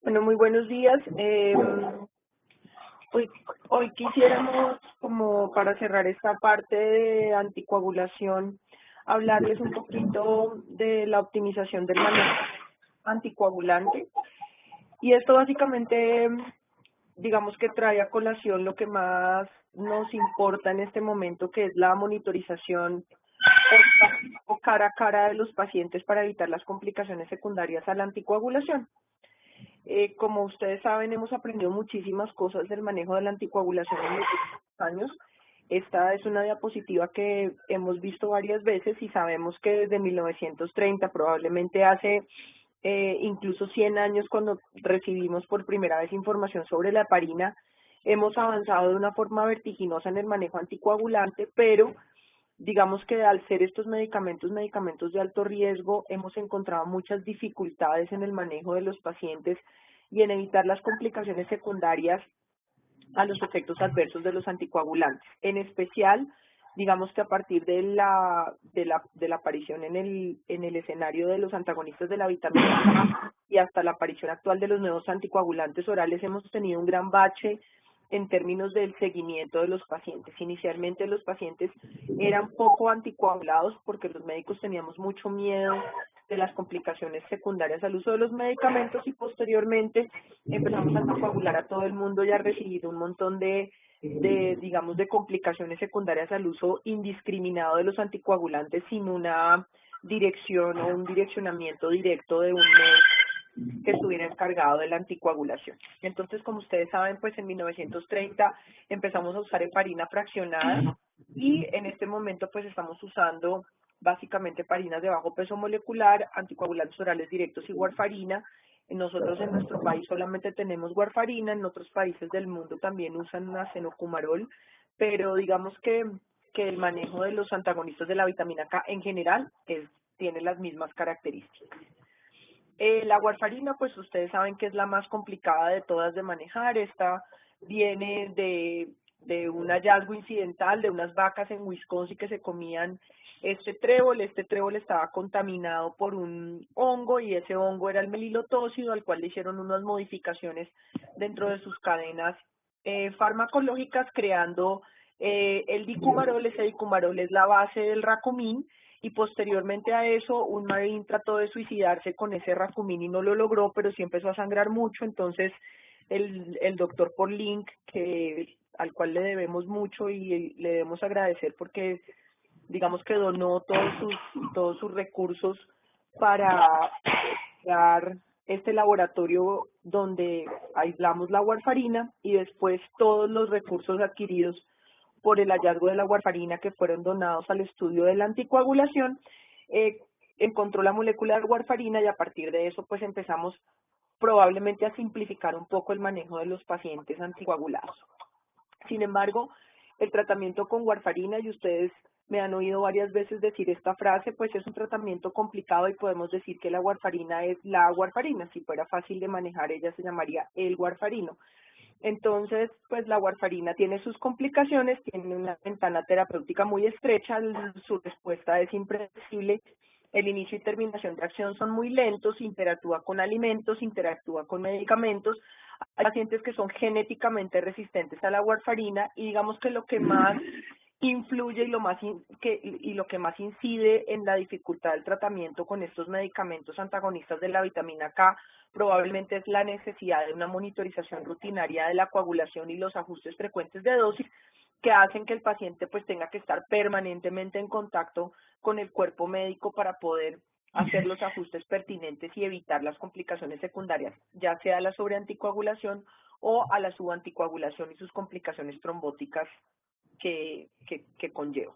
Bueno, muy buenos días. Hoy, hoy quisiéramos, como para cerrar esta parte de anticoagulación, hablarles un poquito de la optimización del manejo anticoagulante. Y esto básicamente, digamos que trae a colación lo que más nos importa en este momento, que es la monitorización o cara a cara de los pacientes para evitar las complicaciones secundarias a la anticoagulación. Como ustedes saben, hemos aprendido muchísimas cosas del manejo de la anticoagulación en los últimos años. Esta es una diapositiva que hemos visto varias veces y sabemos que desde 1930, probablemente hace incluso 100 años, cuando recibimos por primera vez información sobre la heparina, hemos avanzado de una forma vertiginosa en el manejo anticoagulante, pero digamos que al ser estos medicamentos de alto riesgo, hemos encontrado muchas dificultades en el manejo de los pacientes y en evitar las complicaciones secundarias a los efectos adversos de los anticoagulantes. En especial, digamos que a partir de la aparición en el escenario de los antagonistas de la vitamina A y hasta la aparición actual de los nuevos anticoagulantes orales, hemos tenido un gran bache en términos del seguimiento de los pacientes. Inicialmente los pacientes eran poco anticoagulados porque los médicos teníamos mucho miedo de las complicaciones secundarias al uso de los medicamentos, y posteriormente empezamos a anticoagular a todo el mundo y a recibir un montón digamos, de complicaciones secundarias al uso indiscriminado de los anticoagulantes sin una dirección o un direccionamiento directo de un médico que estuviera encargado de la anticoagulación. Entonces, como ustedes saben, pues en 1930 empezamos a usar heparina fraccionada y en este momento pues estamos usando básicamente heparinas de bajo peso molecular, anticoagulantes orales directos y warfarina. Nosotros en nuestro país solamente tenemos warfarina, en otros países del mundo también usan acenocumarol, pero digamos que el manejo de los antagonistas de la vitamina K en general tiene las mismas características. La warfarina, pues ustedes saben que es la más complicada de todas de manejar. Esta viene de un hallazgo incidental de unas vacas en Wisconsin que se comían este trébol. Este trébol estaba contaminado por un hongo y ese hongo era el melilotócido, al cual le hicieron unas modificaciones dentro de sus cadenas farmacológicas, creando el dicumarol. Ese dicumarol es la base del racumín, y posteriormente a eso un marín trató de suicidarse con ese racumín y no lo logró, pero sí empezó a sangrar mucho. Entonces el doctor Porlink, al cual le debemos mucho y le debemos agradecer porque digamos que donó todos sus recursos para crear este laboratorio donde aislamos la warfarina, y después todos los recursos adquiridos por el hallazgo de la warfarina que fueron donados al estudio de la anticoagulación, encontró la molécula de warfarina, y a partir de eso pues empezamos probablemente a simplificar un poco el manejo de los pacientes anticoagulados. Sin embargo, el tratamiento con warfarina, y ustedes me han oído varias veces decir esta frase, pues es un tratamiento complicado y podemos decir que la warfarina es la warfarina. Si fuera fácil de manejar, ella se llamaría el warfarino. Entonces, pues la warfarina tiene sus complicaciones, tiene una ventana terapéutica muy estrecha, su respuesta es impredecible, el inicio y terminación de acción son muy lentos, interactúa con alimentos, interactúa con medicamentos. Hay pacientes que son genéticamente resistentes a la warfarina, y digamos que lo que más influye y lo que más incide en la dificultad del tratamiento con estos medicamentos antagonistas de la vitamina K probablemente es la necesidad de una monitorización rutinaria de la coagulación y los ajustes frecuentes de dosis, que hacen que el paciente pues tenga que estar permanentemente en contacto con el cuerpo médico para poder hacer los ajustes pertinentes y evitar las complicaciones secundarias, ya sea a la sobreanticoagulación o a la subanticoagulación y sus complicaciones trombóticas que conlleva.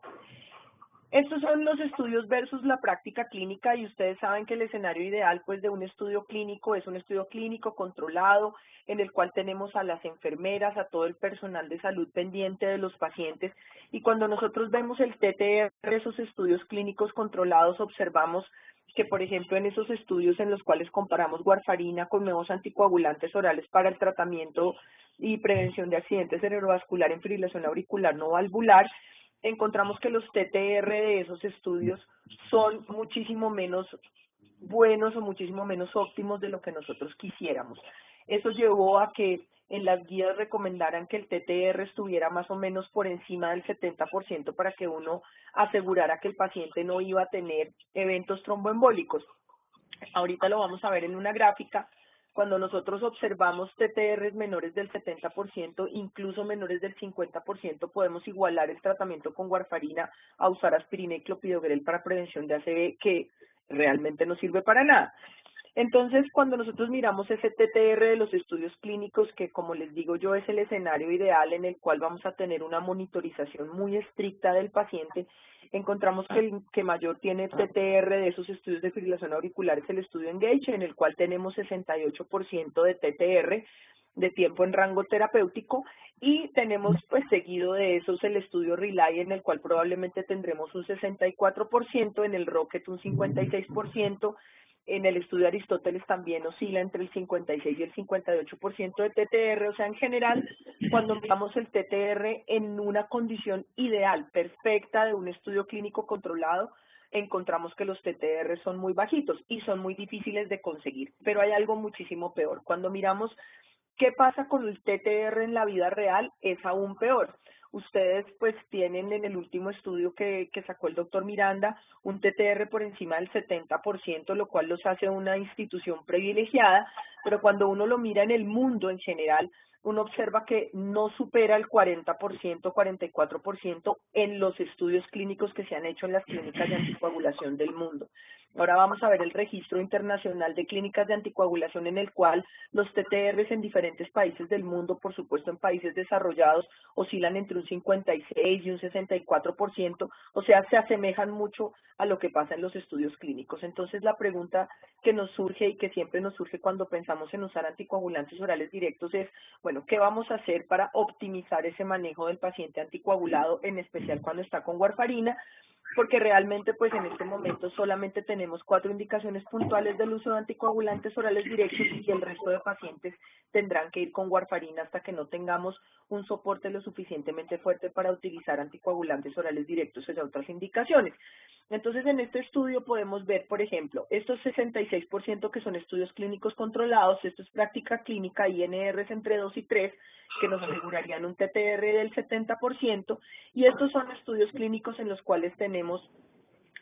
Estos son los estudios versus la práctica clínica, y ustedes saben que el escenario ideal pues de un estudio clínico es un estudio clínico controlado en el cual tenemos a las enfermeras, a todo el personal de salud pendiente de los pacientes, y cuando nosotros vemos el TTR, esos estudios clínicos controlados, observamos que, por ejemplo, en esos estudios en los cuales comparamos warfarina con nuevos anticoagulantes orales para el tratamiento y prevención de accidentes cerebrovascular en fibrilación auricular no valvular, encontramos que los TTR de esos estudios son muchísimo menos buenos o muchísimo menos óptimos de lo que nosotros quisiéramos. Eso llevó a que en las guías recomendaran que el TTR estuviera más o menos por encima del 70% para que uno asegurara que el paciente no iba a tener eventos tromboembólicos. Ahorita lo vamos a ver en una gráfica. Cuando nosotros observamos TTRs menores del 70%, incluso menores del 50%, podemos igualar el tratamiento con warfarina a usar aspirina y clopidogrel para prevención de ACV, que realmente no sirve para nada. Entonces, cuando nosotros miramos ese TTR de los estudios clínicos, que como les digo yo es el escenario ideal en el cual vamos a tener una monitorización muy estricta del paciente, encontramos que el que mayor tiene TTR de esos estudios de fibrilación auricular es el estudio Engage, en el cual tenemos 68% de TTR de tiempo en rango terapéutico, y tenemos pues seguido de esos el estudio Relay, en el cual probablemente tendremos un 64%, en el Rocket un 56%, en el estudio Aristóteles también oscila entre el 56 y el 58% de TTR. O sea, en general, cuando miramos el TTR en una condición ideal, perfecta de un estudio clínico controlado, encontramos que los TTR son muy bajitos y son muy difíciles de conseguir. Pero hay algo muchísimo peor. Cuando miramos qué pasa con el TTR en la vida real, es aún peor. Ustedes pues tienen en el último estudio que sacó el doctor Miranda un TTR por encima del 70%, lo cual los hace una institución privilegiada, pero cuando uno lo mira en el mundo en general, uno observa que no supera el 40%, 44% en los estudios clínicos que se han hecho en las clínicas de anticoagulación del mundo. Ahora vamos a ver el registro internacional de clínicas de anticoagulación, en el cual los TTRs en diferentes países del mundo, por supuesto en países desarrollados, oscilan entre un 56 y un 64%, o sea, se asemejan mucho a lo que pasa en los estudios clínicos. Entonces, la pregunta que nos surge y que siempre nos surge cuando pensamos en usar anticoagulantes orales directos es, bueno, ¿qué vamos a hacer para optimizar ese manejo del paciente anticoagulado, en especial cuando está con warfarina? Porque realmente pues en este momento solamente tenemos 4 indicaciones puntuales del uso de anticoagulantes orales directos, y el resto de pacientes tendrán que ir con warfarina hasta que no tengamos un soporte lo suficientemente fuerte para utilizar anticoagulantes orales directos en otras indicaciones. Entonces, en este estudio podemos ver, por ejemplo, estos 66% que son estudios clínicos controlados, esto es práctica clínica, INRs entre 2 y 3, que nos asegurarían un TTR del 70%, y estos son estudios clínicos en los cuales tenemos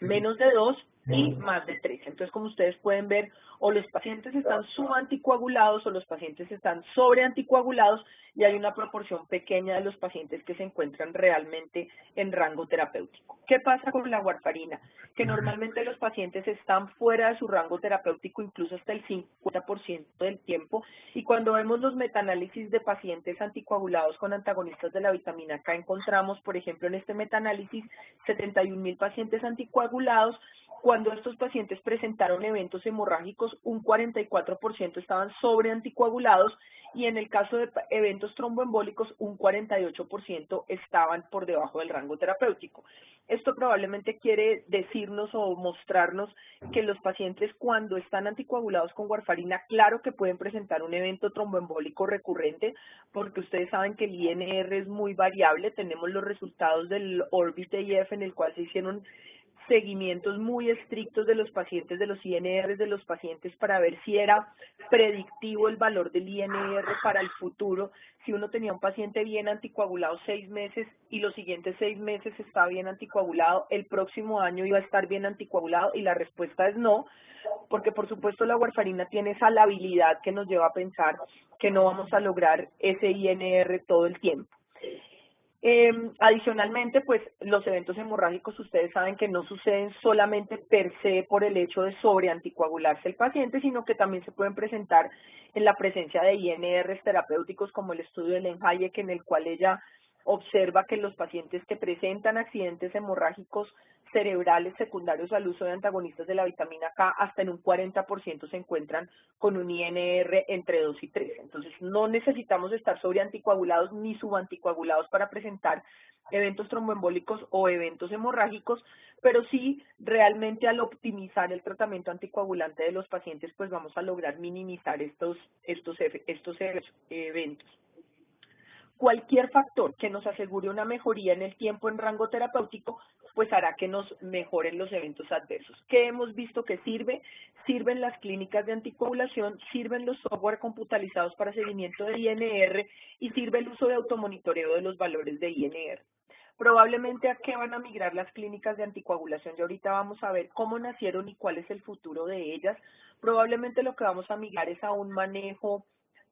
menos de 2 y más de 3. Entonces, como ustedes pueden ver, o los pacientes están subanticoagulados o los pacientes están sobreanticoagulados, y hay una proporción pequeña de los pacientes que se encuentran realmente en rango terapéutico. ¿Qué pasa con la warfarina? Que normalmente los pacientes están fuera de su rango terapéutico incluso hasta el 50% del tiempo, y cuando vemos los metaanálisis de pacientes anticoagulados con antagonistas de la vitamina K, encontramos, por ejemplo, en este metaanálisis, 71,000 pacientes anticoagulados. Cuando estos pacientes presentaron eventos hemorrágicos, un 44% estaban sobreanticoagulados, y en el caso de eventos tromboembólicos, un 48% estaban por debajo del rango terapéutico. Esto probablemente quiere decirnos o mostrarnos que los pacientes, cuando están anticoagulados con warfarina, claro que pueden presentar un evento tromboembólico recurrente, porque ustedes saben que el INR es muy variable. Tenemos los resultados del ORBIT-IF, en el cual se hicieron seguimientos muy estrictos de los pacientes, de los INR de los pacientes, para ver si era predictivo el valor del INR para el futuro. Si uno tenía un paciente bien anticoagulado 6 meses y los siguientes 6 meses estaba bien anticoagulado, el próximo año iba a estar bien anticoagulado, y la respuesta es no, porque por supuesto la warfarina tiene esa labilidad que nos lleva a pensar que no vamos a lograr ese INR todo el tiempo. Adicionalmente, pues los eventos hemorrágicos, ustedes saben que no suceden solamente per se por el hecho de sobreanticoagularse el paciente, sino que también se pueden presentar en la presencia de INRs terapéuticos, como el estudio de Len Hayek, en el cual ella observa que los pacientes que presentan accidentes hemorrágicos cerebrales secundarios al uso de antagonistas de la vitamina K, hasta en un 40% se encuentran con un INR entre 2 y 3. Entonces, no necesitamos estar sobreanticoagulados ni subanticoagulados para presentar eventos tromboembólicos o eventos hemorrágicos, pero sí, realmente al optimizar el tratamiento anticoagulante de los pacientes, pues vamos a lograr minimizar estos eventos. cualquier factor que nos asegure una mejoría en el tiempo en rango terapéutico, pues hará que nos mejoren los eventos adversos. ¿Qué hemos visto que sirve? Sirven las clínicas de anticoagulación, sirven los software computarizados para seguimiento de INR y sirve el uso de automonitoreo de los valores de INR. Probablemente a qué van a migrar las clínicas de anticoagulación y ahorita vamos a ver cómo nacieron y cuál es el futuro de ellas. Probablemente lo que vamos a migrar es a un manejo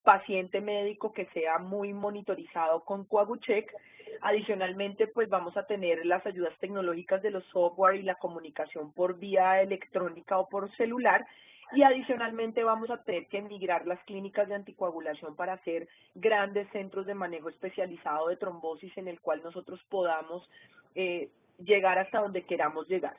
paciente médico que sea muy monitorizado con CoaguCheck. Adicionalmente, pues vamos a tener las ayudas tecnológicas de los software y la comunicación por vía electrónica o por celular. Y adicionalmente vamos a tener que migrar las clínicas de anticoagulación para hacer grandes centros de manejo especializado de trombosis en el cual nosotros podamos llegar hasta donde queramos llegar.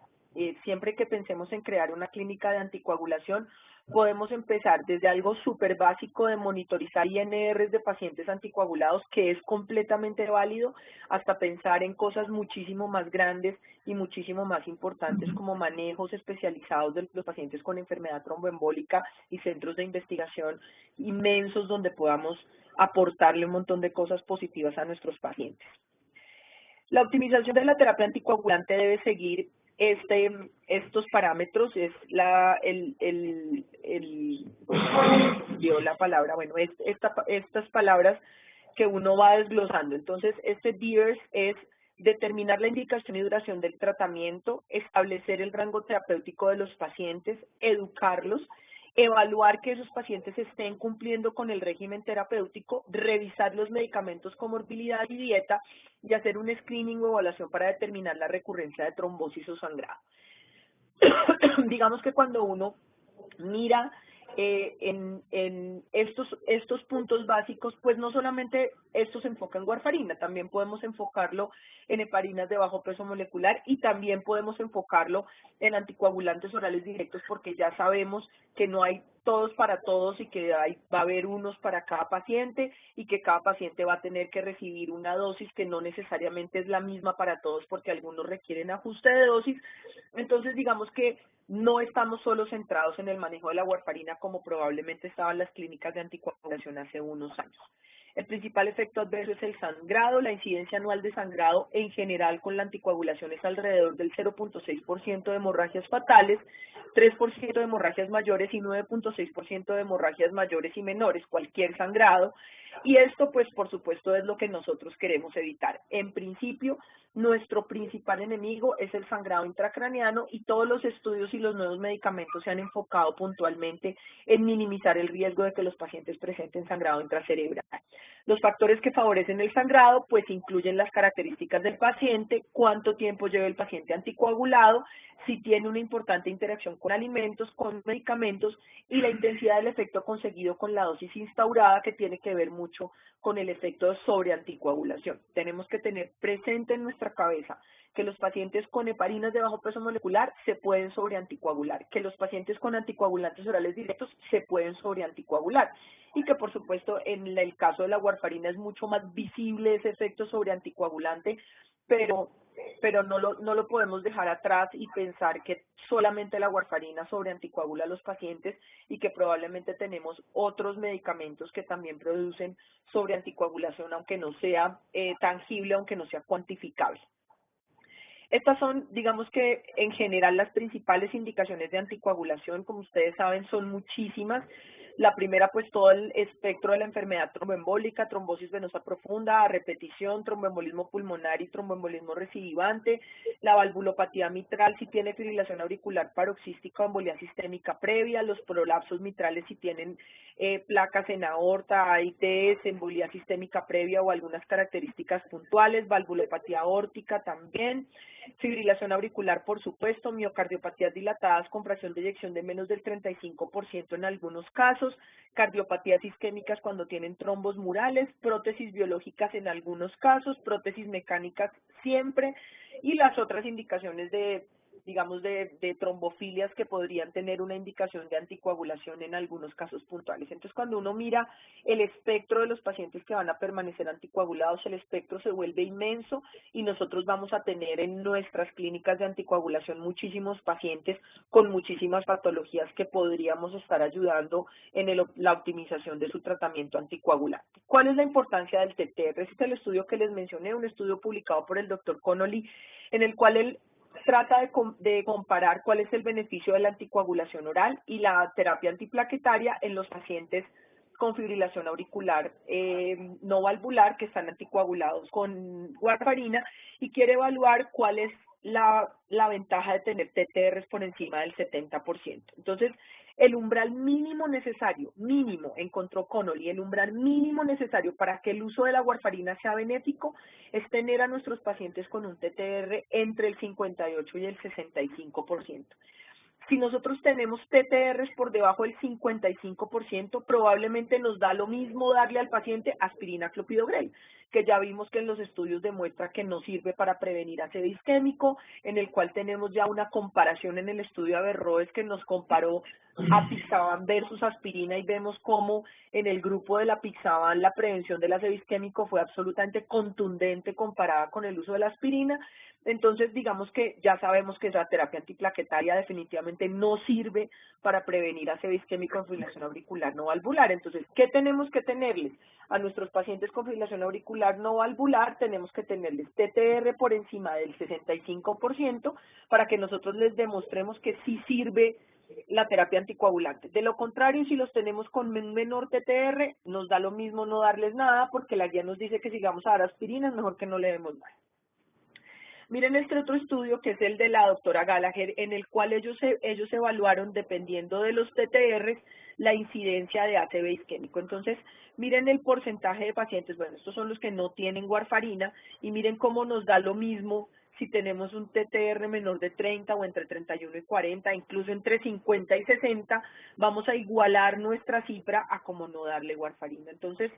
Siempre que pensemos en crear una clínica de anticoagulación, podemos empezar desde algo súper básico de monitorizar INRs de pacientes anticoagulados, que es completamente válido, hasta pensar en cosas muchísimo más grandes y muchísimo más importantes como manejos especializados de los pacientes con enfermedad tromboembólica y centros de investigación inmensos donde podamos aportarle un montón de cosas positivas a nuestros pacientes. La optimización de la terapia anticoagulante debe seguir estos parámetros, es estas palabras que uno va desglosando. Entonces, DIRS es determinar la indicación y duración del tratamiento, establecer el rango terapéutico de los pacientes, educarlos, evaluar que esos pacientes estén cumpliendo con el régimen terapéutico, revisar los medicamentos, comorbilidad y dieta y hacer un screening o evaluación para determinar la recurrencia de trombosis o sangrado. Digamos que cuando uno mira en estos puntos básicos, pues no solamente esto se enfoca en warfarina, también podemos enfocarlo en heparinas de bajo peso molecular y también podemos enfocarlo en anticoagulantes orales directos porque ya sabemos que no hay todos para todos y que va a haber unos para cada paciente y que cada paciente va a tener que recibir una dosis que no necesariamente es la misma para todos porque algunos requieren ajuste de dosis. Entonces, digamos que no estamos solo centrados en el manejo de la warfarina como probablemente estaban las clínicas de anticoagulación hace unos años. El principal efecto adverso es el sangrado. La incidencia anual de sangrado en general con la anticoagulación es alrededor del 0.6% de hemorragias fatales, 3% de hemorragias mayores y 9.6% de hemorragias mayores y menores, cualquier sangrado. Y esto, pues, por supuesto, es lo que nosotros queremos evitar. En principio, nuestro principal enemigo es el sangrado intracraneano y todos los estudios y los nuevos medicamentos se han enfocado puntualmente en minimizar el riesgo de que los pacientes presenten sangrado intracerebral. Los factores que favorecen el sangrado, pues, incluyen las características del paciente, cuánto tiempo lleva el paciente anticoagulado, si tiene una importante interacción con alimentos, con medicamentos y la intensidad del efecto conseguido con la dosis instaurada, que tiene que ver mucho con el efecto sobre anticoagulación. Tenemos que tener presente en nuestra cabeza que los pacientes con heparinas de bajo peso molecular se pueden sobreanticoagular, que los pacientes con anticoagulantes orales directos se pueden sobreanticoagular y que por supuesto en el caso de la warfarina es mucho más visible ese efecto sobreanticoagulante, pero no lo podemos dejar atrás y pensar que solamente la warfarina sobreanticoagula a los pacientes y que probablemente tenemos otros medicamentos que también producen sobreanticoagulación, aunque no sea tangible, aunque no sea cuantificable. Estas son, digamos que en general, las principales indicaciones de anticoagulación. Como ustedes saben, son muchísimas. La primera, pues todo el espectro de la enfermedad tromboembólica, trombosis venosa profunda, a repetición, tromboembolismo pulmonar y tromboembolismo recidivante, la valvulopatía mitral si tiene fibrilación auricular paroxística o embolía sistémica previa, los prolapsos mitrales si tienen placas en aorta, AITs, embolía sistémica previa o algunas características puntuales, valvulopatía aórtica también, fibrilación auricular, por supuesto, miocardiopatías dilatadas con fracción de eyección de menos del 35% en algunos casos, cardiopatías isquémicas cuando tienen trombos murales, prótesis biológicas en algunos casos, prótesis mecánicas siempre, y las otras indicaciones de digamos, de trombofilias que podrían tener una indicación de anticoagulación en algunos casos puntuales. Entonces, cuando uno mira el espectro de los pacientes que van a permanecer anticoagulados, el espectro se vuelve inmenso y nosotros vamos a tener en nuestras clínicas de anticoagulación muchísimos pacientes con muchísimas patologías que podríamos estar ayudando en la optimización de su tratamiento anticoagulante. ¿Cuál es la importancia del TTR? Este es el estudio que les mencioné, un estudio publicado por el doctor Connolly, en el cual él trata de comparar cuál es el beneficio de la anticoagulación oral y la terapia antiplaquetaria en los pacientes con fibrilación auricular no valvular que están anticoagulados con warfarina y quiere evaluar cuál es la ventaja de tener TTRs por encima del 70%. Entonces, el umbral mínimo necesario, encontró Connolly, el umbral mínimo necesario para que el uso de la warfarina sea benéfico es tener a nuestros pacientes con un TTR entre el 58 y el 65%. Si nosotros tenemos TTRs por debajo del 55%, probablemente nos da lo mismo darle al paciente aspirina clopidogrel, que ya vimos que en los estudios demuestra que no sirve para prevenir ácido isquémico, en el cual tenemos ya una comparación en el estudio Averroes que nos comparó apixaban versus aspirina y vemos cómo en el grupo de la apixaban la prevención del ácido isquémico fue absolutamente contundente comparada con el uso de la aspirina. Entonces, digamos que ya sabemos que esa terapia antiplaquetaria definitivamente no sirve para prevenir ácido isquémico en fibrilación auricular no valvular. Entonces, ¿qué tenemos que tenerles? A nuestros pacientes con fibrilación auricular no valvular tenemos que tenerles TTR por encima del 65% para que nosotros les demostremos que sí sirve la terapia anticoagulante. De lo contrario, si los tenemos con menor TTR, nos da lo mismo no darles nada porque la guía nos dice que sigamos a dar aspirina, es mejor que no le demos nada. Miren este otro estudio que es el de la doctora Gallagher, en el cual ellos evaluaron, dependiendo de los TTRs, la incidencia de ACV isquémico. Entonces, miren el porcentaje de pacientes, bueno, estos son los que no tienen warfarina, y miren cómo nos da lo mismo si tenemos un TTR menor de 30 o entre 31 y 40, incluso entre 50 y 60, vamos a igualar nuestra cifra a como no darle warfarina. Entonces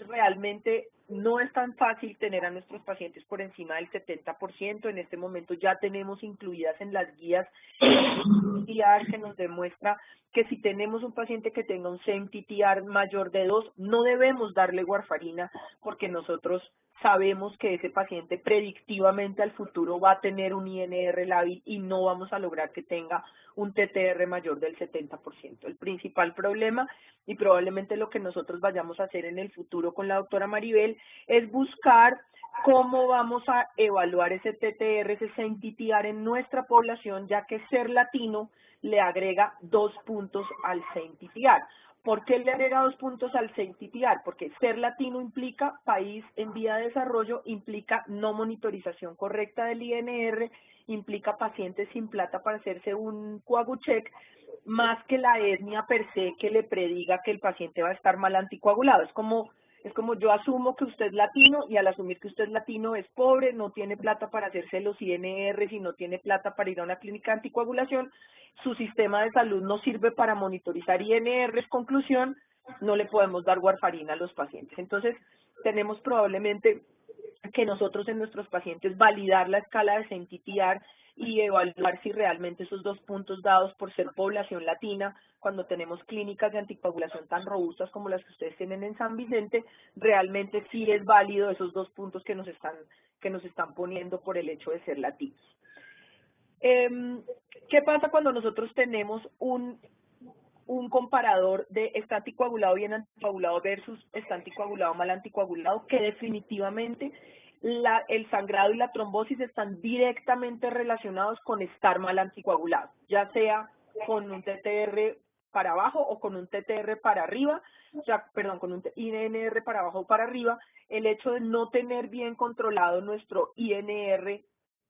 realmente no es tan fácil tener a nuestros pacientes por encima del 70%. En este momento ya tenemos incluidas en las guías TTR que nos demuestra que si tenemos un paciente que tenga un CEM-TTR mayor de 2, no debemos darle warfarina porque nosotros sabemos que ese paciente predictivamente al futuro va a tener un INR lábil y no vamos a lograr que tenga un TTR mayor del 70%. El principal problema, y probablemente lo que nosotros vayamos a hacer en el futuro con la doctora Maribel, es buscar cómo vamos a evaluar ese TTR, ese CEM-TTR en nuestra población, ya que ser latino le agrega 2 puntos al CEM-TTR. ¿Por qué le agrega 2 puntos al CEM-TTR? Porque ser latino implica país en vía de desarrollo, implica no monitorización correcta del INR, implica pacientes sin plata para hacerse un coagucheck, más que la etnia per se que le prediga que el paciente va a estar mal anticoagulado. Es como yo asumo que usted es latino y al asumir que usted es latino es pobre, no tiene plata para hacerse los INR y no tiene plata para ir a una clínica de anticoagulación, su sistema de salud no sirve para monitorizar INRs, conclusión, no le podemos dar warfarina a los pacientes. Entonces, tenemos probablemente que nosotros en nuestros pacientes validar la escala de CEM-TTR y evaluar si realmente esos 2 puntos dados por ser población latina, cuando tenemos clínicas de anticoagulación tan robustas como las que ustedes tienen en San Vicente, realmente sí es válido esos 2 puntos que nos están poniendo por el hecho de ser latinos. ¿Qué pasa cuando nosotros tenemos un comparador de está anticoagulado bien anticoagulado versus está anticoagulado mal anticoagulado? Que definitivamente el sangrado y la trombosis están directamente relacionados con estar mal anticoagulado, ya sea con un TTR para abajo o con un TTR para arriba, o sea, perdón, con un INR para abajo o para arriba. El hecho de no tener bien controlado nuestro INR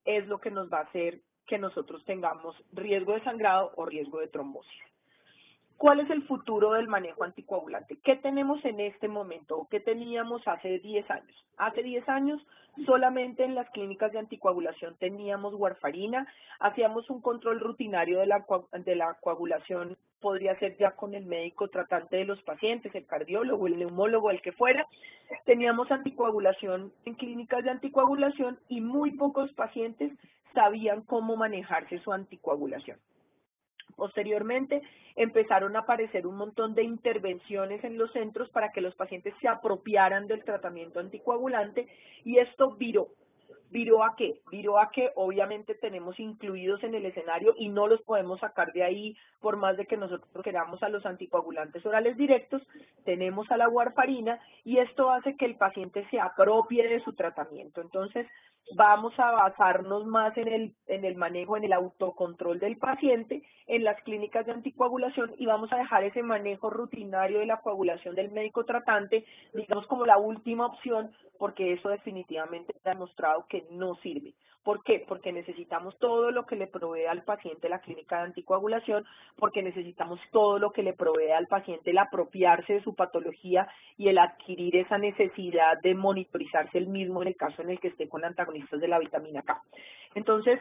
es lo que nos va a hacer que nosotros tengamos riesgo de sangrado o riesgo de trombosis. ¿Cuál es el futuro del manejo anticoagulante? ¿Qué tenemos en este momento o qué teníamos hace 10 años? Hace 10 años solamente en las clínicas de anticoagulación teníamos warfarina, hacíamos un control rutinario de la coagulación, podría ser ya con el médico tratante de los pacientes, el cardiólogo, el neumólogo, el que fuera. Teníamos anticoagulación en clínicas de anticoagulación y muy pocos pacientes sabían cómo manejarse su anticoagulación. Posteriormente, empezaron a aparecer un montón de intervenciones en los centros para que los pacientes se apropiaran del tratamiento anticoagulante y esto viró. ¿Viró a qué? Viró a que obviamente tenemos incluidos en el escenario y no los podemos sacar de ahí por más de que nosotros queramos a los anticoagulantes orales directos, tenemos a la warfarina y esto hace que el paciente se apropie de su tratamiento. Entonces, vamos a basarnos más en el manejo, en el autocontrol del paciente, en las clínicas de anticoagulación y vamos a dejar ese manejo rutinario de la coagulación del médico tratante, digamos como la última opción, porque eso definitivamente ha demostrado que no sirve. ¿Por qué? Porque necesitamos todo lo que le provee al paciente la clínica de anticoagulación, porque necesitamos todo lo que le provee al paciente el apropiarse de su patología y el adquirir esa necesidad de monitorizarse el mismo en el caso en el que esté con antagonistas de la vitamina K. Entonces,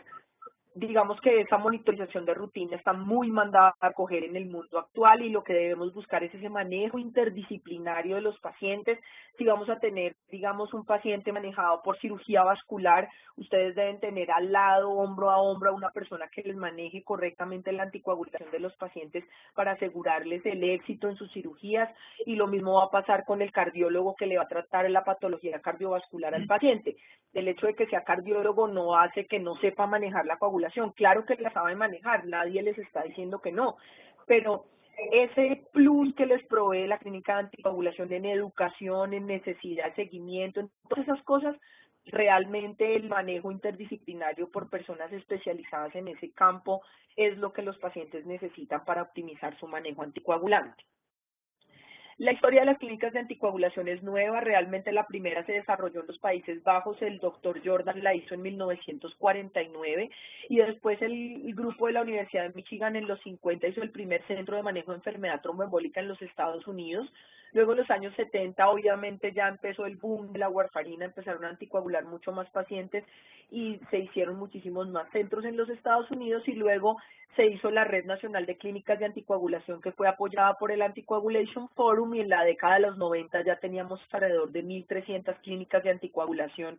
digamos que esa monitorización de rutina está muy mandada a coger en el mundo actual y lo que debemos buscar es ese manejo interdisciplinario de los pacientes. Si vamos a tener, digamos, un paciente manejado por cirugía vascular, ustedes deben tener al lado, hombro a hombro, a una persona que les maneje correctamente la anticoagulación de los pacientes para asegurarles el éxito en sus cirugías y lo mismo va a pasar con el cardiólogo que le va a tratar la patología cardiovascular al paciente. El hecho de que sea cardiólogo no hace que no sepa manejar la coagulación. Claro que la sabe manejar, nadie les está diciendo que no, pero ese plus que les provee la clínica de anticoagulación en educación, en necesidad, seguimiento, en todas esas cosas, realmente el manejo interdisciplinario por personas especializadas en ese campo es lo que los pacientes necesitan para optimizar su manejo anticoagulante. La historia de las clínicas de anticoagulación es nueva, realmente la primera se desarrolló en los Países Bajos, el doctor Jordan la hizo en 1949 y después el grupo de la Universidad de Michigan en los 50 hizo el primer centro de manejo de enfermedad tromboembólica en los Estados Unidos. Luego en los años 70 obviamente ya empezó el boom de la warfarina, empezaron a anticoagular mucho más pacientes y se hicieron muchísimos más centros en los Estados Unidos y luego se hizo la Red Nacional de Clínicas de Anticoagulación que fue apoyada por el Anticoagulation Forum y en la década de los 90 ya teníamos alrededor de 1.300 clínicas de anticoagulación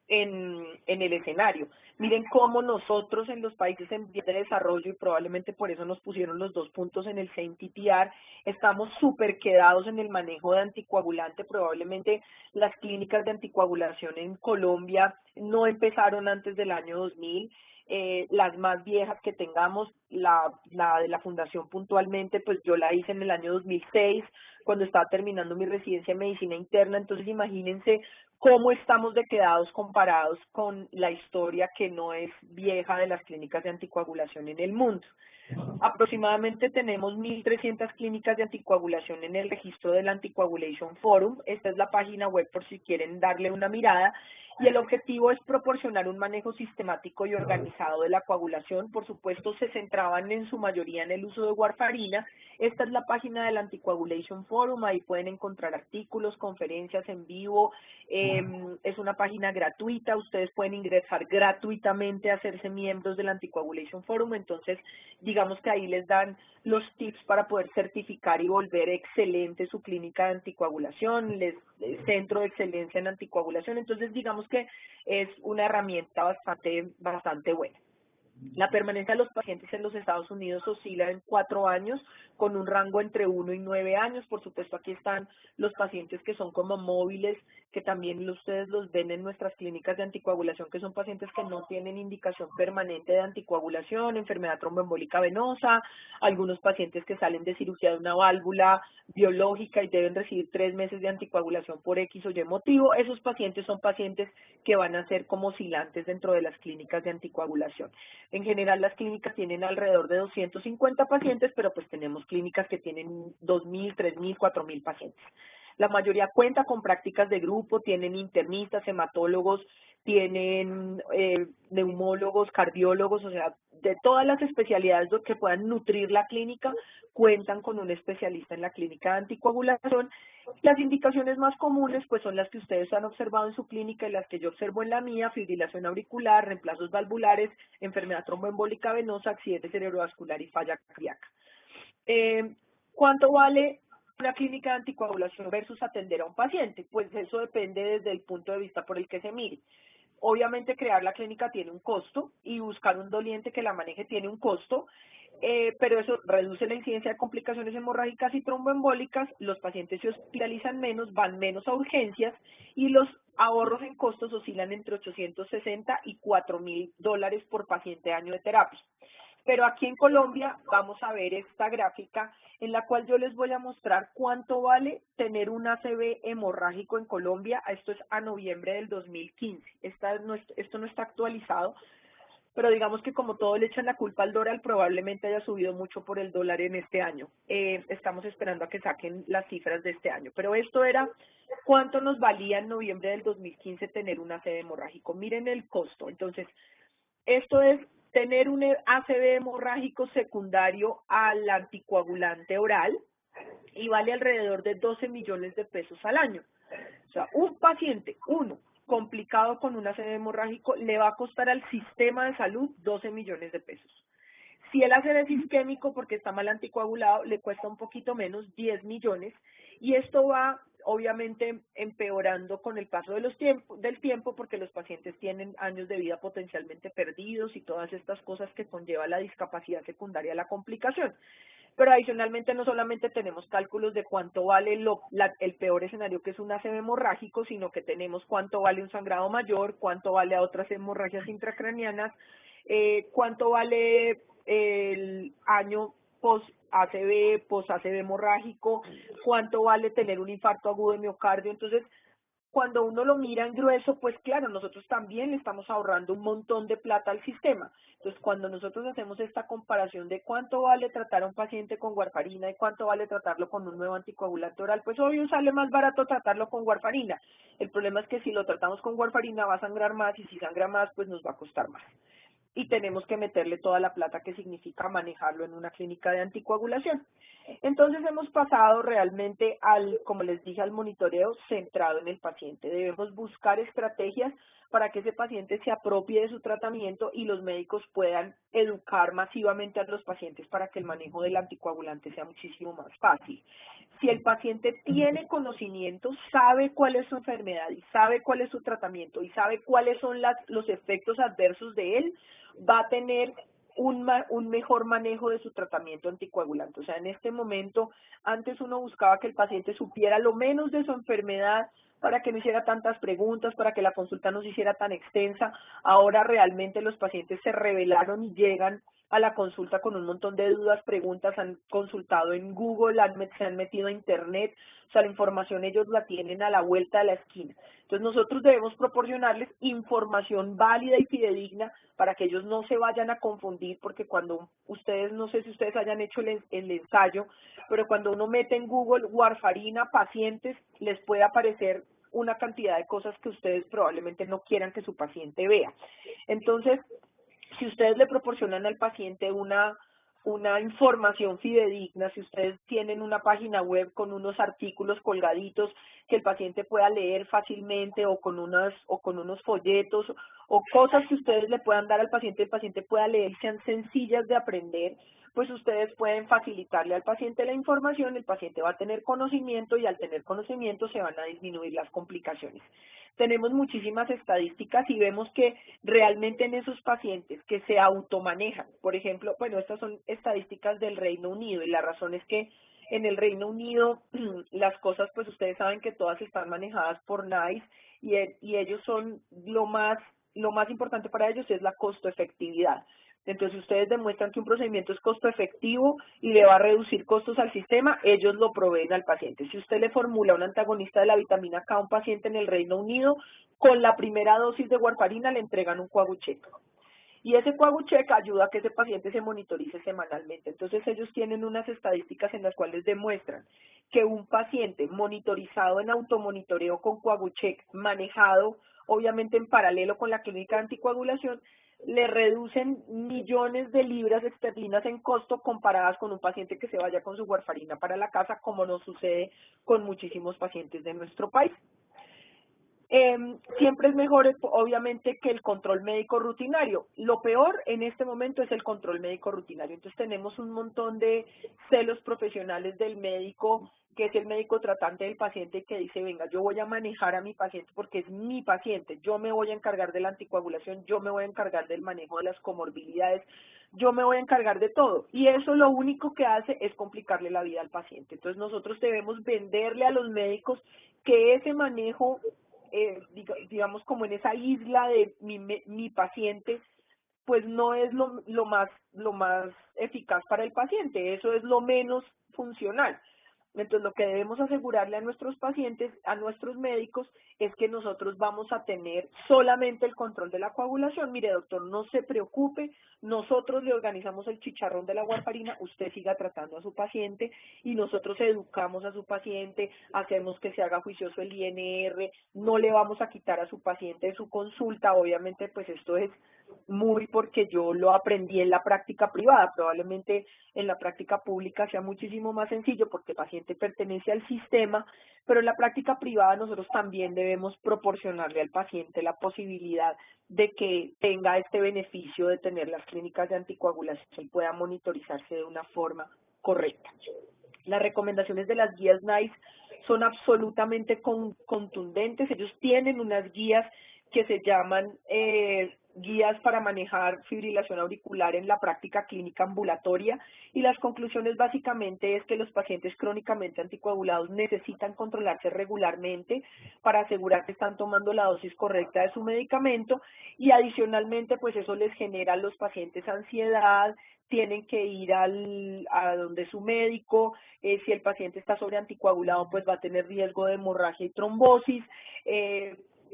en el escenario. Miren cómo nosotros en los países en vías de desarrollo, y probablemente por eso nos pusieron los 2 puntos en el CENTITR, estamos súper quedados en el manejo de anticoagulante. Probablemente las clínicas de anticoagulación en Colombia no empezaron antes del año 2000. Las más viejas que tengamos, la de la fundación puntualmente, pues yo la hice en el año 2006, cuando estaba terminando mi residencia en medicina interna, entonces imagínense cómo estamos de quedados comparados con la historia que no es vieja de las clínicas de anticoagulación en el mundo. Aproximadamente tenemos 1.300 clínicas de anticoagulación en el registro del Anticoagulation Forum. Esta es la página web por si quieren darle una mirada. Y el objetivo es proporcionar un manejo sistemático y organizado de la coagulación. Por supuesto, se centraban en su mayoría en el uso de warfarina. Esta es la página del Anticoagulation Forum. Ahí pueden encontrar artículos, conferencias en vivo. Es una página gratuita. Ustedes pueden ingresar gratuitamente a hacerse miembros del Anticoagulation Forum. Entonces, digamos que ahí les dan los tips para poder certificar y volver excelente su clínica de anticoagulación, centro de excelencia en anticoagulación. Entonces, digamos que es una herramienta bastante buena. La permanencia de los pacientes en los Estados Unidos oscila en 4 años, con un rango entre 1 y 9 años. Por supuesto, aquí están los pacientes que son como móviles, que también ustedes los ven en nuestras clínicas de anticoagulación, que son pacientes que no tienen indicación permanente de anticoagulación, enfermedad tromboembólica venosa, algunos pacientes que salen de cirugía de una válvula biológica y deben recibir 3 meses de anticoagulación por X o Y motivo. Esos pacientes son pacientes que van a ser como oscilantes dentro de las clínicas de anticoagulación. En general, las clínicas tienen alrededor de 250 pacientes, pero pues tenemos clínicas que tienen 2.000, 3.000, 4.000 pacientes. La mayoría cuenta con prácticas de grupo, tienen internistas, hematólogos, tienen neumólogos, cardiólogos, o sea, de todas las especialidades que puedan nutrir la clínica, cuentan con un especialista en la clínica de anticoagulación. Las indicaciones más comunes pues son las que ustedes han observado en su clínica y las que yo observo en la mía: fibrilación auricular, reemplazos valvulares, enfermedad tromboembólica venosa, accidente cerebrovascular y falla cardíaca. ¿Cuánto vale una clínica de anticoagulación versus atender a un paciente? Pues eso depende desde el punto de vista por el que se mire. Obviamente crear la clínica tiene un costo y buscar un doliente que la maneje tiene un costo, pero eso reduce la incidencia de complicaciones hemorrágicas y tromboembólicas, los pacientes se hospitalizan menos, van menos a urgencias y los ahorros en costos oscilan entre 860 y $4.000 por paciente año de terapia. Pero aquí en Colombia vamos a ver esta gráfica en la cual yo les voy a mostrar cuánto vale tener un ACV hemorrágico en Colombia. Esto es a noviembre del 2015. Esto no está actualizado, pero digamos que como todo le echan la culpa al dólar, probablemente haya subido mucho por el dólar en este año. Estamos esperando a que saquen las cifras de este año. Pero esto era cuánto nos valía en noviembre del 2015 tener un ACV hemorrágico. Miren el costo. Entonces, esto es tener un ACV hemorrágico secundario al anticoagulante oral y vale alrededor de 12 millones de pesos al año. O sea, un paciente, uno, complicado con un ACV hemorrágico, le va a costar al sistema de salud 12 millones de pesos. Si el ACV es isquémico porque está mal anticoagulado, le cuesta un poquito menos, 10 millones, y esto va obviamente empeorando con el paso del tiempo porque los pacientes tienen años de vida potencialmente perdidos y todas estas cosas que conlleva la discapacidad secundaria a la complicación. Pero adicionalmente no solamente tenemos cálculos de cuánto vale el peor escenario que es un ACV hemorrágico, sino que tenemos cuánto vale un sangrado mayor, cuánto vale a otras hemorragias intracraneanas, cuánto vale el año post-ACV, post-ACV hemorrágico, cuánto vale tener un infarto agudo de miocardio. Entonces, cuando uno lo mira en grueso, pues claro, nosotros también le estamos ahorrando un montón de plata al sistema. Entonces, cuando nosotros hacemos esta comparación de cuánto vale tratar a un paciente con warfarina y cuánto vale tratarlo con un nuevo anticoagulante oral, pues obvio sale más barato tratarlo con warfarina. El problema es que si lo tratamos con warfarina va a sangrar más y si sangra más, pues nos va a costar más. Y tenemos que meterle toda la plata que significa manejarlo en una clínica de anticoagulación. Entonces hemos pasado realmente como les dije, al monitoreo centrado en el paciente. Debemos buscar estrategias para que ese paciente se apropie de su tratamiento y los médicos puedan educar masivamente a los pacientes para que el manejo del anticoagulante sea muchísimo más fácil. Si el paciente tiene conocimiento, sabe cuál es su enfermedad y sabe cuál es su tratamiento y sabe cuáles son los efectos adversos de él, va a tener un mejor manejo de su tratamiento anticoagulante. O sea, en este momento, antes uno buscaba que el paciente supiera lo menos de su enfermedad para que no hiciera tantas preguntas, para que la consulta no se hiciera tan extensa. Ahora realmente los pacientes se rebelaron y llegan a la consulta con un montón de dudas, preguntas, han consultado en Google, se han metido a Internet, o sea, la información ellos la tienen a la vuelta de la esquina. Entonces nosotros debemos proporcionarles información válida y fidedigna para que ellos no se vayan a confundir, porque cuando ustedes, no sé si ustedes hayan hecho el ensayo, pero cuando uno mete en Google warfarina pacientes, les puede aparecer una cantidad de cosas que ustedes probablemente no quieran que su paciente vea. Entonces, si ustedes le proporcionan al paciente una información fidedigna, si ustedes tienen una página web con unos artículos colgaditos que el paciente pueda leer fácilmente o con unos folletos o cosas que ustedes le puedan dar al paciente, el paciente pueda leer, sean sencillas de aprender, pues ustedes pueden facilitarle al paciente la información, el paciente va a tener conocimiento y al tener conocimiento se van a disminuir las complicaciones. Tenemos muchísimas estadísticas y vemos que realmente en esos pacientes que se automanejan, por ejemplo, bueno, estas son estadísticas del Reino Unido y la razón es que en el Reino Unido las cosas, pues ustedes saben que todas están manejadas por NICE y ellos son lo más importante para ellos es la costo efectividad. Entonces, si ustedes demuestran que un procedimiento es costo efectivo y le va a reducir costos al sistema, ellos lo proveen al paciente. Si usted le formula un antagonista de la vitamina K a un paciente en el Reino Unido, con la primera dosis de warfarina le entregan un Coagucheck. Y ese Coagucheck ayuda a que ese paciente se monitorice semanalmente. Entonces, ellos tienen unas estadísticas en las cuales demuestran que un paciente monitorizado en automonitoreo con Coagucheck, manejado obviamente en paralelo con la clínica de anticoagulación, le reducen millones de libras esterlinas en costo comparadas con un paciente que se vaya con su warfarina para la casa, como nos sucede con muchísimos pacientes de nuestro país. Siempre es mejor, obviamente, que el control médico rutinario. Lo peor en este momento es el control médico rutinario. Entonces tenemos un montón de celos profesionales del médico que es el médico tratante del paciente, que dice, venga, yo voy a manejar a mi paciente porque es mi paciente, yo me voy a encargar de la anticoagulación, yo me voy a encargar del manejo de las comorbilidades, yo me voy a encargar de todo. Y eso lo único que hace es complicarle la vida al paciente. Entonces nosotros debemos venderle a los médicos que ese manejo, digamos como en esa isla de mi paciente, pues no es lo más eficaz para el paciente, eso es lo menos funcional. Entonces, lo que debemos asegurarle a nuestros pacientes, a nuestros médicos, es que nosotros vamos a tener solamente el control de la coagulación. Mire, doctor, no se preocupe, nosotros le organizamos el chicharrón de la warfarina, usted siga tratando a su paciente y nosotros educamos a su paciente, hacemos que se haga juicioso el INR, no le vamos a quitar a su paciente de su consulta. Obviamente, pues esto es muy porque yo lo aprendí en la práctica privada, probablemente en la práctica pública sea muchísimo más sencillo porque el paciente pertenece al sistema, pero en la práctica privada nosotros también debemos proporcionarle al paciente la posibilidad de que tenga este beneficio de tener las clínicas de anticoagulación y pueda monitorizarse de una forma correcta. Las recomendaciones de las guías NICE son absolutamente contundentes. Ellos tienen unas guías que se llaman guías para manejar fibrilación auricular en la práctica clínica ambulatoria, y las conclusiones básicamente es que los pacientes crónicamente anticoagulados necesitan controlarse regularmente para asegurar que están tomando la dosis correcta de su medicamento, y adicionalmente pues eso les genera a los pacientes ansiedad, tienen que ir a donde su médico, si el paciente está sobre anticoagulado pues va a tener riesgo de hemorragia y trombosis,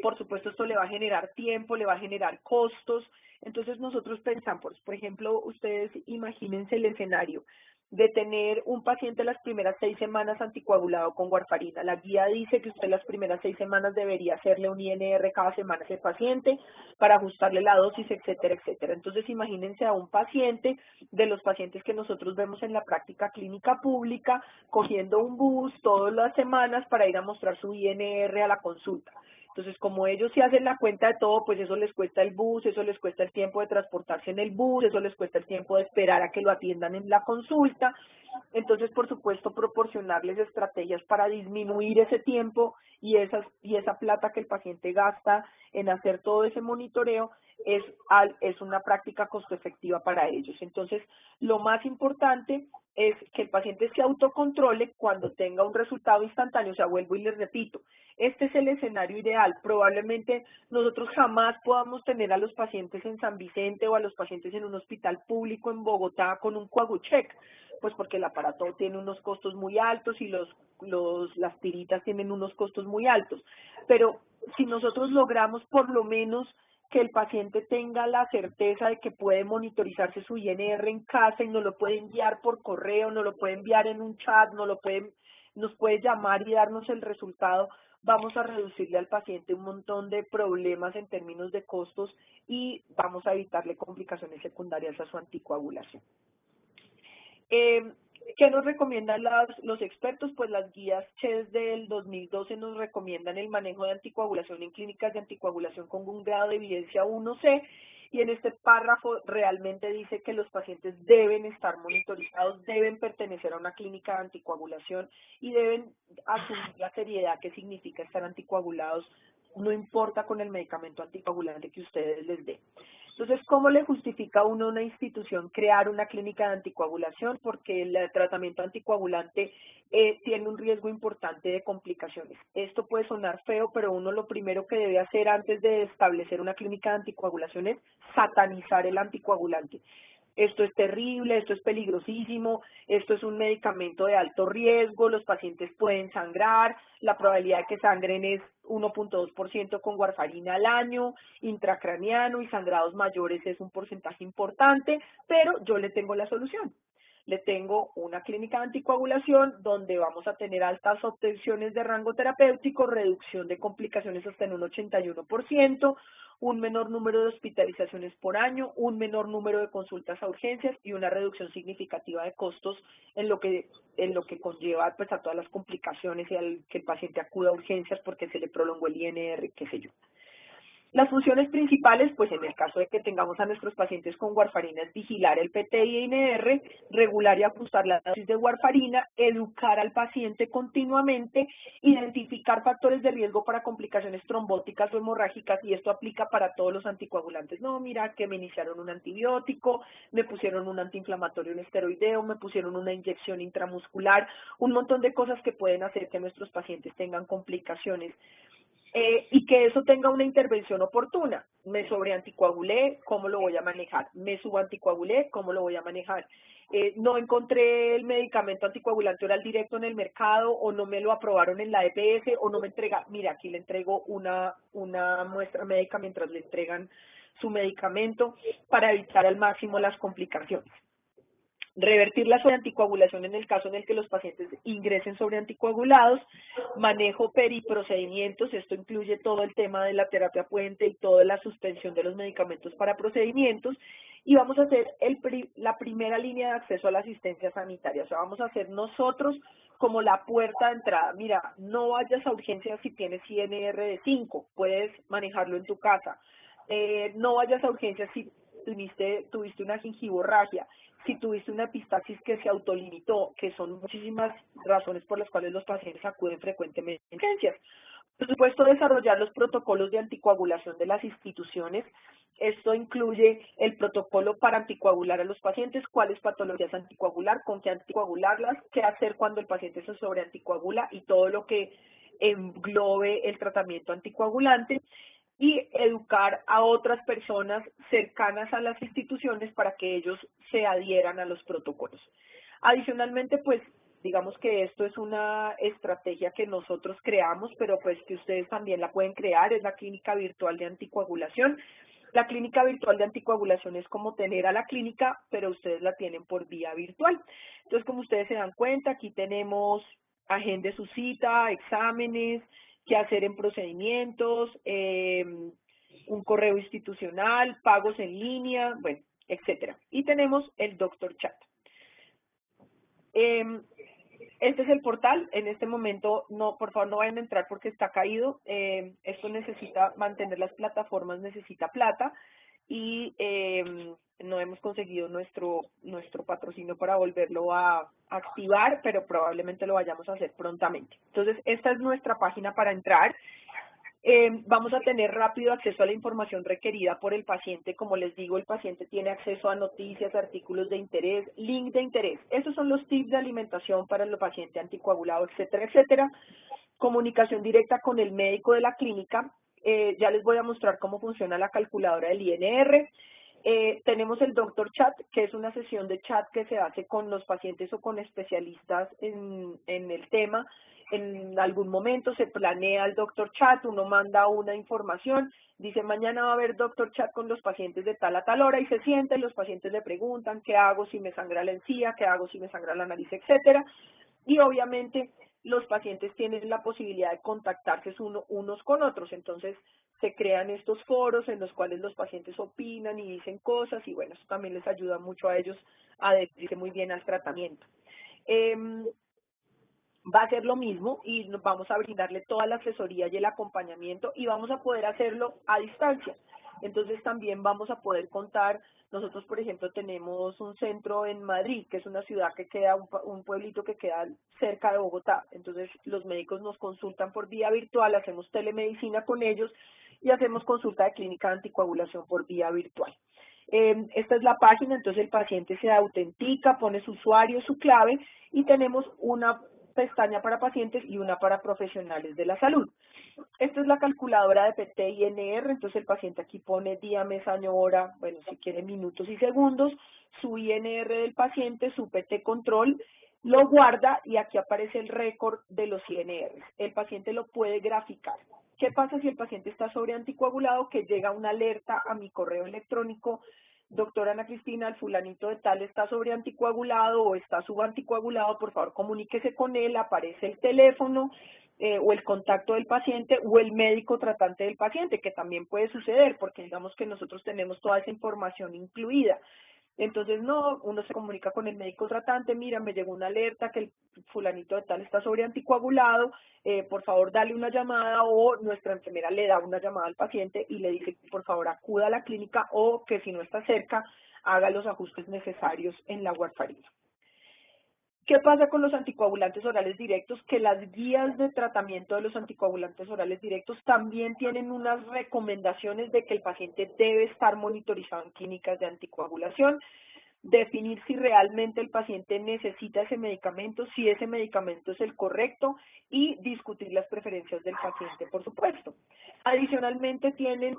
por supuesto esto le va a generar tiempo, le va a generar costos. Entonces nosotros pensamos, por ejemplo, ustedes imagínense el escenario de tener un paciente las primeras 6 semanas anticoagulado con warfarina. La guía dice que usted las primeras 6 semanas debería hacerle un INR cada semana a ese paciente para ajustarle la dosis, etcétera, etcétera. Entonces imagínense a un paciente, de los pacientes que nosotros vemos en la práctica clínica pública, cogiendo un bus todas las semanas para ir a mostrar su INR a la consulta. Entonces, como ellos sí hacen la cuenta de todo, pues eso les cuesta el bus, eso les cuesta el tiempo de transportarse en el bus, eso les cuesta el tiempo de esperar a que lo atiendan en la consulta. Entonces, por supuesto, proporcionarles estrategias para disminuir ese tiempo y esa plata que el paciente gasta en hacer todo ese monitoreo es una práctica costo efectiva para ellos. Entonces, lo más importante es que el paciente se autocontrole cuando tenga un resultado instantáneo. O sea, vuelvo y les repito, este es el escenario ideal. Probablemente nosotros jamás podamos tener a los pacientes en San Vicente o a los pacientes en un hospital público en Bogotá con un Coagucheck, pues porque el aparato tiene unos costos muy altos y las tiritas tienen unos costos muy altos. Pero si nosotros logramos por lo menos que el paciente tenga la certeza de que puede monitorizarse su INR en casa y nos lo puede enviar por correo, nos lo puede enviar en un chat, nos puede llamar y darnos el resultado, vamos a reducirle al paciente un montón de problemas en términos de costos y vamos a evitarle complicaciones secundarias a su anticoagulación. ¿Qué nos recomiendan los expertos? Pues las guías CHES del 2012 nos recomiendan el manejo de anticoagulación en clínicas de anticoagulación con un grado de evidencia 1C, y en este párrafo realmente dice que los pacientes deben estar monitorizados, deben pertenecer a una clínica de anticoagulación y deben asumir la seriedad que significa estar anticoagulados, no importa con el medicamento anticoagulante que ustedes les den. Entonces, ¿cómo le justifica a uno una institución crear una clínica de anticoagulación? Porque el tratamiento anticoagulante tiene un riesgo importante de complicaciones. Esto puede sonar feo, pero uno lo primero que debe hacer antes de establecer una clínica de anticoagulación es satanizar el anticoagulante. Esto es terrible, esto es peligrosísimo, esto es un medicamento de alto riesgo, los pacientes pueden sangrar, la probabilidad de que sangren es 1.2% con warfarina al año, intracraniano, y sangrados mayores es un porcentaje importante, pero yo le tengo la solución. Le tengo una clínica de anticoagulación donde vamos a tener altas obtenciones de rango terapéutico, reducción de complicaciones hasta en un 81%, un menor número de hospitalizaciones por año, un menor número de consultas a urgencias y una reducción significativa de costos en lo que conlleva pues a todas las complicaciones y al que el paciente acuda a urgencias porque se le prolongó el INR, qué sé yo. Las funciones principales, pues en el caso de que tengamos a nuestros pacientes con warfarina, es vigilar el PT y INR, regular y ajustar la dosis de warfarina, educar al paciente continuamente, identificar factores de riesgo para complicaciones trombóticas o hemorrágicas, y esto aplica para todos los anticoagulantes. No, mira que me iniciaron un antibiótico, me pusieron un antiinflamatorio, un esteroideo, me pusieron una inyección intramuscular, un montón de cosas que pueden hacer que nuestros pacientes tengan complicaciones. Y que eso tenga una intervención oportuna. Me sobreanticoagulé, ¿cómo lo voy a manejar? Me subanticoagulé, ¿cómo lo voy a manejar? No encontré el medicamento anticoagulante oral directo en el mercado, o no me lo aprobaron en la EPS, o no me entrega, mira, aquí le entrego una muestra médica mientras le entregan su medicamento para evitar al máximo las complicaciones. Revertir la sobreanticoagulación en el caso en el que los pacientes ingresen sobreanticoagulados, manejo periprocedimientos, esto incluye todo el tema de la terapia puente y toda la suspensión de los medicamentos para procedimientos, y vamos a hacer la primera línea de acceso a la asistencia sanitaria, o sea, vamos a hacer nosotros como la puerta de entrada. Mira, no vayas a urgencias si tienes INR de 5, puedes manejarlo en tu casa. No vayas a urgencias si tuviste una gingivorragia, si tuviste una epistaxis que se autolimitó, que son muchísimas razones por las cuales los pacientes acuden frecuentemente a urgencias. Por supuesto, desarrollar los protocolos de anticoagulación de las instituciones. Esto incluye el protocolo para anticoagular a los pacientes, cuáles patologías anticoagular, con qué anticoagularlas, qué hacer cuando el paciente se sobreanticoagula y todo lo que englobe el tratamiento anticoagulante, y educar a otras personas cercanas a las instituciones para que ellos se adhieran a los protocolos. Adicionalmente, pues, digamos que esto es una estrategia que nosotros creamos, pero pues que ustedes también la pueden crear, es la clínica virtual de anticoagulación. La clínica virtual de anticoagulación es como tener a la clínica, pero ustedes la tienen por vía virtual. Entonces, como ustedes se dan cuenta, aquí tenemos agende su cita, exámenes, qué hacer en procedimientos, un correo institucional, pagos en línea, bueno, etcétera. Y tenemos el Doctor Chat. Este es el portal. En este momento, no, por favor, no vayan a entrar porque está caído. Esto necesita mantener las plataformas, necesita plata, y no hemos conseguido nuestro patrocinio para volverlo a activar, pero probablemente lo vayamos a hacer prontamente. Entonces, esta es nuestra página para entrar. Vamos a tener rápido acceso a la información requerida por el paciente. Como les digo, el paciente tiene acceso a noticias, artículos de interés, link de interés. Esos son los tips de alimentación para el paciente anticoagulado, etcétera, etcétera. Comunicación directa con el médico de la clínica. Ya les voy a mostrar cómo funciona la calculadora del INR. Tenemos el Doctor Chat, que es una sesión de chat que se hace con los pacientes o con especialistas en el tema. En algún momento se planea el Doctor Chat, uno manda una información, dice mañana va a haber Doctor Chat con los pacientes de tal a tal hora, y se sienta y los pacientes le preguntan qué hago si me sangra la encía, qué hago si me sangra la nariz, etcétera. Y obviamente los pacientes tienen la posibilidad de contactarse unos con otros, entonces se crean estos foros en los cuales los pacientes opinan y dicen cosas, y bueno, eso también les ayuda mucho a ellos a adherirse muy bien al tratamiento. Va a ser lo mismo y nos vamos a brindarle toda la asesoría y el acompañamiento, y vamos a poder hacerlo a distancia. Entonces también vamos a poder contar, nosotros por ejemplo tenemos un centro en Madrid, que es una ciudad que queda, un pueblito que queda cerca de Bogotá. Entonces los médicos nos consultan por vía virtual, hacemos telemedicina con ellos y hacemos consulta de clínica de anticoagulación por vía virtual. Esta es la página, entonces el paciente se autentica, pone su usuario, su clave, y tenemos una pestaña para pacientes y una para profesionales de la salud. Esta es la calculadora de PT y INR, entonces el paciente aquí pone día, mes, año, hora, bueno, si quiere minutos y segundos, su INR del paciente, su PT control, lo guarda y aquí aparece el récord de los INR. El paciente lo puede graficar. ¿Qué pasa si el paciente está sobreanticoagulado? Que llega una alerta a mi correo electrónico: doctora Ana Cristina, el fulanito de tal está sobreanticoagulado o está subanticoagulado, por favor comuníquese con él. Aparece el teléfono o el contacto del paciente o el médico tratante del paciente, que también puede suceder porque digamos que nosotros tenemos toda esa información incluida. Entonces, no, uno se comunica con el médico tratante, mira, me llegó una alerta que el fulanito de tal está sobre anticoagulado, por favor dale una llamada, o nuestra enfermera le da una llamada al paciente y le dice que por favor acuda a la clínica, o que si no está cerca haga los ajustes necesarios en la warfarina. ¿Qué pasa con los anticoagulantes orales directos? Que las guías de tratamiento de los anticoagulantes orales directos también tienen unas recomendaciones de que el paciente debe estar monitorizado en clínicas de anticoagulación, definir si realmente el paciente necesita ese medicamento, si ese medicamento es el correcto, y discutir las preferencias del paciente, por supuesto. Adicionalmente tienen,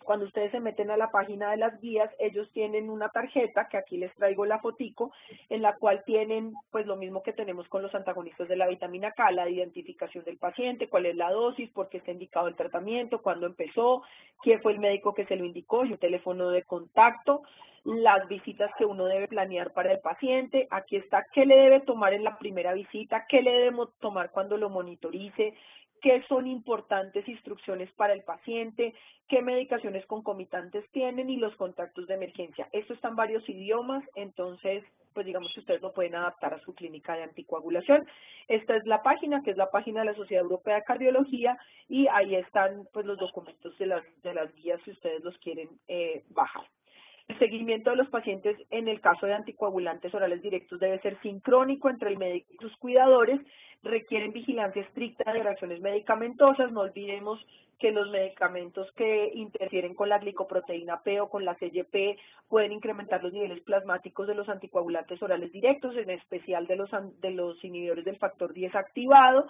cuando ustedes se meten a la página de las guías, ellos tienen una tarjeta, que aquí les traigo la fotico, en la cual tienen pues lo mismo que tenemos con los antagonistas de la vitamina K, la identificación del paciente, cuál es la dosis, por qué está indicado el tratamiento, cuándo empezó, quién fue el médico que se lo indicó, y un teléfono de contacto, las visitas que uno debe planear para el paciente. Aquí está qué le debe tomar en la primera visita, qué le debemos tomar cuando lo monitorice, qué son importantes instrucciones para el paciente, qué medicaciones concomitantes tienen y los contactos de emergencia. Esto está en varios idiomas, entonces, pues digamos que ustedes lo pueden adaptar a su clínica de anticoagulación. Esta es la página, que es la página de la Sociedad Europea de Cardiología, y ahí están pues los documentos de las guías si ustedes los quieren bajar. El seguimiento de los pacientes en el caso de anticoagulantes orales directos debe ser sincrónico entre el médico y sus cuidadores, requieren vigilancia estricta de reacciones medicamentosas. No olvidemos que los medicamentos que interfieren con la glicoproteína P o con la CYP pueden incrementar los niveles plasmáticos de los anticoagulantes orales directos, en especial de los inhibidores del factor 10 activado,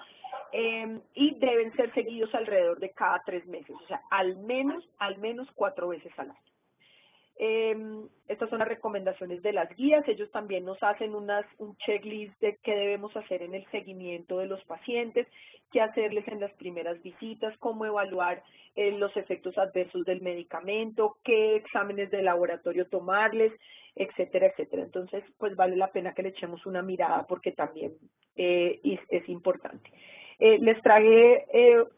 y deben ser seguidos alrededor de cada 3 meses, o sea, al menos 4 veces al año. Estas son las recomendaciones de las guías. Ellos también nos hacen un checklist de qué debemos hacer en el seguimiento de los pacientes, qué hacerles en las primeras visitas, cómo evaluar los efectos adversos del medicamento, qué exámenes de laboratorio tomarles, etcétera, etcétera. Entonces, pues vale la pena que le echemos una mirada porque también es importante. Les traje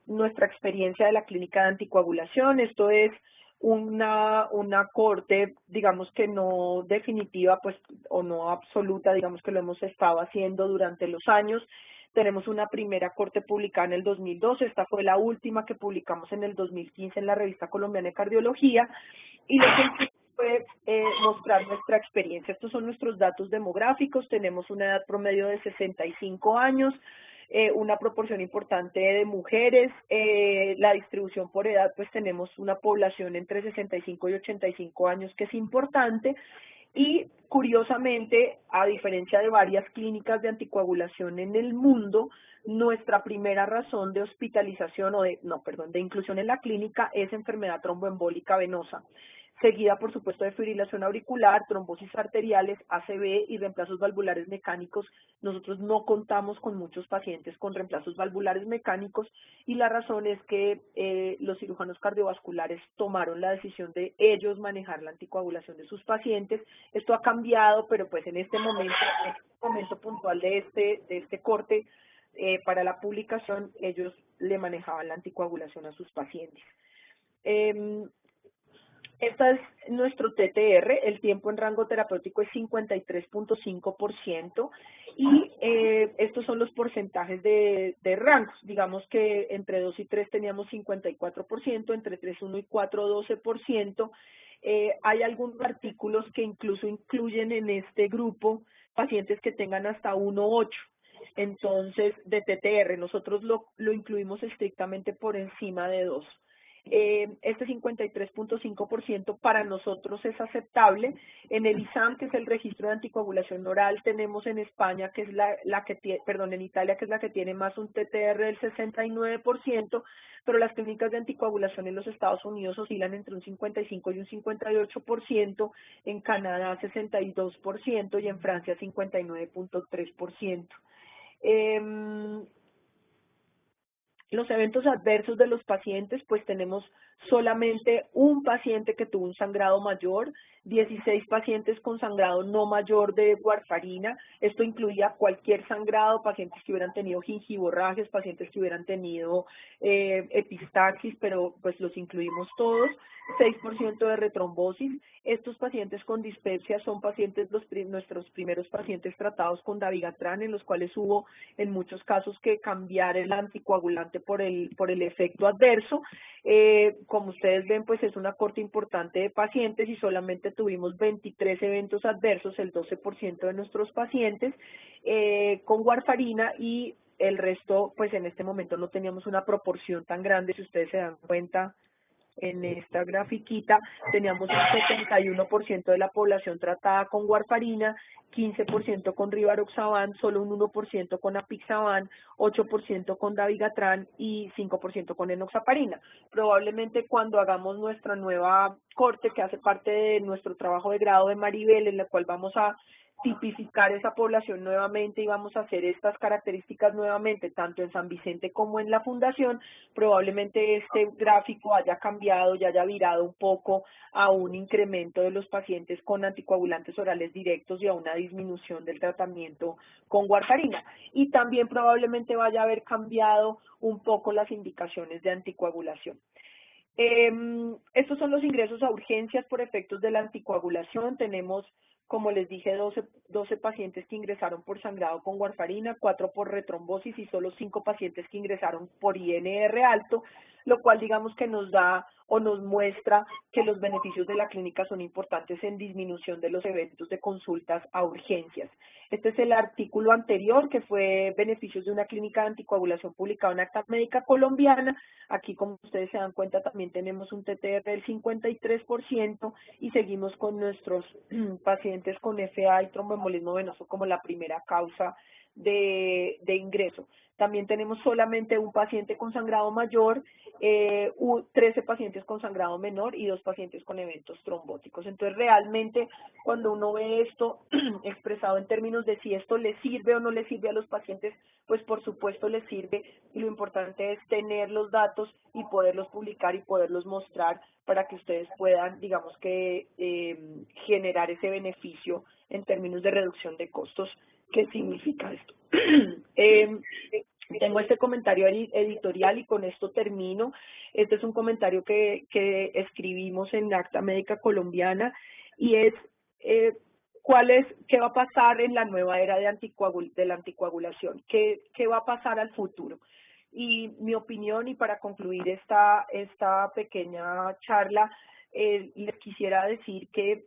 nuestra experiencia de la clínica de anticoagulación. Esto es una corte, digamos que no definitiva, pues, o no absoluta, digamos que lo hemos estado haciendo durante los años. Tenemos una primera corte publicada en el 2012, esta fue la última que publicamos en el 2015 en la Revista Colombiana de Cardiología, y lo que fue mostrar nuestra experiencia. Estos son nuestros datos demográficos. Tenemos una edad promedio de 65 años, una proporción importante de mujeres, la distribución por edad, pues tenemos una población entre 65 y 85 años que es importante, y curiosamente, a diferencia de varias clínicas de anticoagulación en el mundo, nuestra primera razón de hospitalización de inclusión en la clínica es enfermedad tromboembólica venosa, seguida por supuesto de fibrilación auricular, trombosis arteriales, ACV y reemplazos valvulares mecánicos. Nosotros no contamos con muchos pacientes con reemplazos valvulares mecánicos, y la razón es que los cirujanos cardiovasculares tomaron la decisión de ellos manejar la anticoagulación de sus pacientes. Esto ha cambiado, pero pues en este momento puntual de este corte, para la publicación, ellos le manejaban la anticoagulación a sus pacientes. Este es nuestro TTR, el tiempo en rango terapéutico es 53.5%, y estos son los porcentajes de rangos. Digamos que entre 2 y 3 teníamos 54%, entre 3, 1 y 4, 12%. Hay algunos artículos que incluso incluyen en este grupo pacientes que tengan hasta 1,8. Entonces, de TTR, nosotros lo incluimos estrictamente por encima de 2. Este 53.5% para nosotros es aceptable. En el ISAM, que es el registro de anticoagulación oral, tenemos en España, que es en Italia, que es la que tiene más, un TTR del 69%, pero las clínicas de anticoagulación en los Estados Unidos oscilan entre un 55 y un 58%, en Canadá 62% y en Francia 59.3%. Los eventos adversos de los pacientes, pues tenemos solamente un paciente que tuvo un sangrado mayor, 16 pacientes con sangrado no mayor de warfarina. Esto incluía cualquier sangrado, pacientes que hubieran tenido gingivorragias, pacientes que hubieran tenido epistaxis, pero pues los incluimos todos. 6% de retrombosis. Estos pacientes con dispepsia son pacientes, nuestros primeros pacientes tratados con dabigatran, en los cuales hubo en muchos casos que cambiar el anticoagulante por el efecto adverso. Como ustedes ven, pues es una corte importante de pacientes y solamente tuvimos 23 eventos adversos, el 12% de nuestros pacientes con warfarina, y el resto, pues en este momento no teníamos una proporción tan grande. Si ustedes se dan cuenta, en esta grafiquita teníamos un 71% de la población tratada con warfarina, 15% con rivaroxaban, solo un 1% con apixaban, 8% con dabigatran y 5% con enoxaparina. Probablemente cuando hagamos nuestra nueva corte, que hace parte de nuestro trabajo de grado de Maribel, en la cual vamos a tipificar esa población nuevamente y vamos a hacer estas características nuevamente, tanto en San Vicente como en la Fundación, probablemente este gráfico haya cambiado y haya virado un poco a un incremento de los pacientes con anticoagulantes orales directos y a una disminución del tratamiento con warfarina. Y también probablemente vaya a haber cambiado un poco las indicaciones de anticoagulación. Estos son los ingresos a urgencias por efectos de la anticoagulación. Tenemos, como les dije, 12 pacientes que ingresaron por sangrado con warfarina, 4 por retrombosis y solo 5 pacientes que ingresaron por INR alto, lo cual digamos que nos da o nos muestra que los beneficios de la clínica son importantes en disminución de los eventos de consultas a urgencias. Este es el artículo anterior, que fue beneficios de una clínica de anticoagulación publicado en Acta Médica Colombiana. Aquí, como ustedes se dan cuenta, también tenemos un TTR del 53% y seguimos con nuestros pacientes con FA y tromboembolismo venoso como la primera causa de ingreso. También tenemos solamente un paciente con sangrado mayor, 13 pacientes con sangrado menor y 2 pacientes con eventos trombóticos. Entonces, realmente, cuando uno ve esto expresado en términos de si esto le sirve o no le sirve a los pacientes, pues por supuesto les sirve, y lo importante es tener los datos y poderlos publicar y poderlos mostrar para que ustedes puedan, digamos que, generar ese beneficio en términos de reducción de costos. ¿Qué significa esto? Tengo este comentario editorial y con esto termino. Este es un comentario que escribimos en Acta Médica Colombiana y es qué va a pasar en la nueva era de la anticoagulación, qué va a pasar al futuro. Y mi opinión, y para concluir esta pequeña charla, les quisiera decir que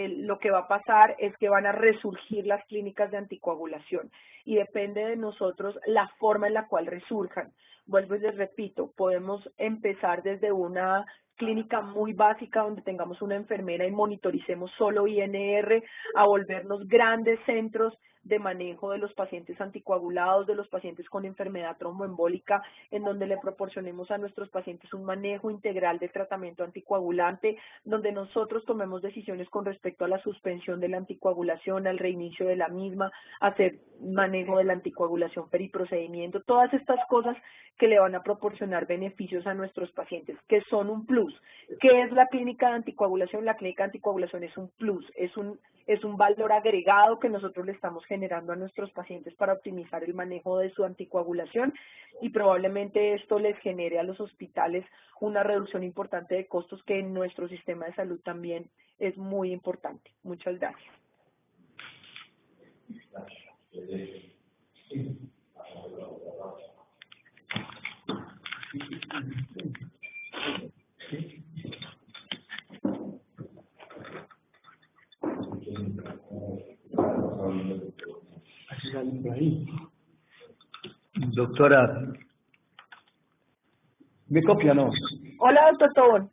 lo que va a pasar es que van a resurgir las clínicas de anticoagulación y depende de nosotros la forma en la cual resurjan. Vuelvo y les repito, podemos empezar desde una clínica muy básica donde tengamos una enfermera y monitoricemos solo INR, a volvernos grandes centros de manejo de los pacientes anticoagulados, de los pacientes con enfermedad tromboembólica, en donde le proporcionemos a nuestros pacientes un manejo integral de tratamiento anticoagulante, donde nosotros tomemos decisiones con respecto a la suspensión de la anticoagulación, al reinicio de la misma, hacer manejo de la anticoagulación periprocedimiento, todas estas cosas que le van a proporcionar beneficios a nuestros pacientes, que son un plus. ¿Qué es la clínica de anticoagulación? La clínica de anticoagulación es un plus, es un valor agregado que nosotros le estamos generando a nuestros pacientes para optimizar el manejo de su anticoagulación, y probablemente esto les genere a los hospitales una reducción importante de costos, que en nuestro sistema de salud también es muy importante. Muchas gracias. Doctora, ¿me copia o no? Hola, doctor Tobón.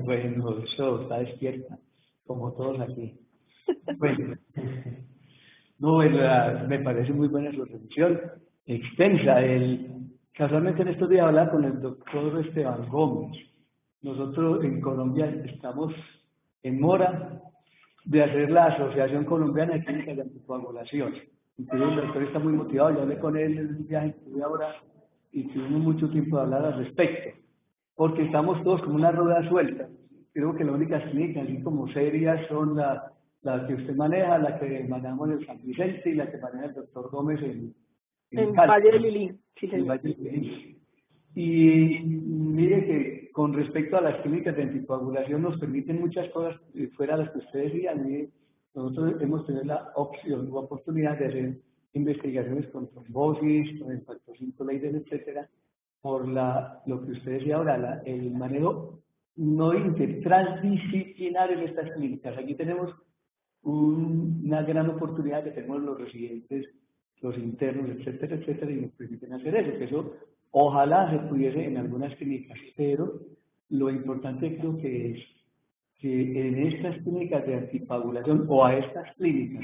Bueno, eso está despierta, como todos aquí. Bueno, no, me parece muy buena su revisión, extensa. Casualmente en estos días hablaba con el doctor Esteban Gómez. Nosotros en Colombia estamos en mora de hacer la Asociación Colombiana de Clínicas de Anticoagulación. Entonces el doctor está muy motivado, yo hablé con él en un viaje que tuve ahora y tuvimos mucho tiempo de hablar al respecto, porque estamos todos como una rueda suelta. Creo que las únicas clínicas así como serias son la que usted maneja, la que manejamos en el San Vicente y la que maneja el doctor Gómez en Cali, Valle de Lilí, sí, en el señor. Valle de Lilí. Y mire que con respecto a las clínicas de anticoagulación nos permiten muchas cosas fuera de las que usted decía. Mire, nosotros hemos tenido la opción o oportunidad de hacer investigaciones con trombosis, con el factor 5 Leiden, etcétera, por lo que usted decía ahora, el manejo no transdisciplinar en estas clínicas. Aquí tenemos una gran oportunidad que tenemos los residentes, los internos, etcétera, etcétera, y nos permiten hacer eso, que eso ojalá se pudiese en algunas clínicas, pero lo importante creo que es que en estas clínicas de anticoagulación o a estas clínicas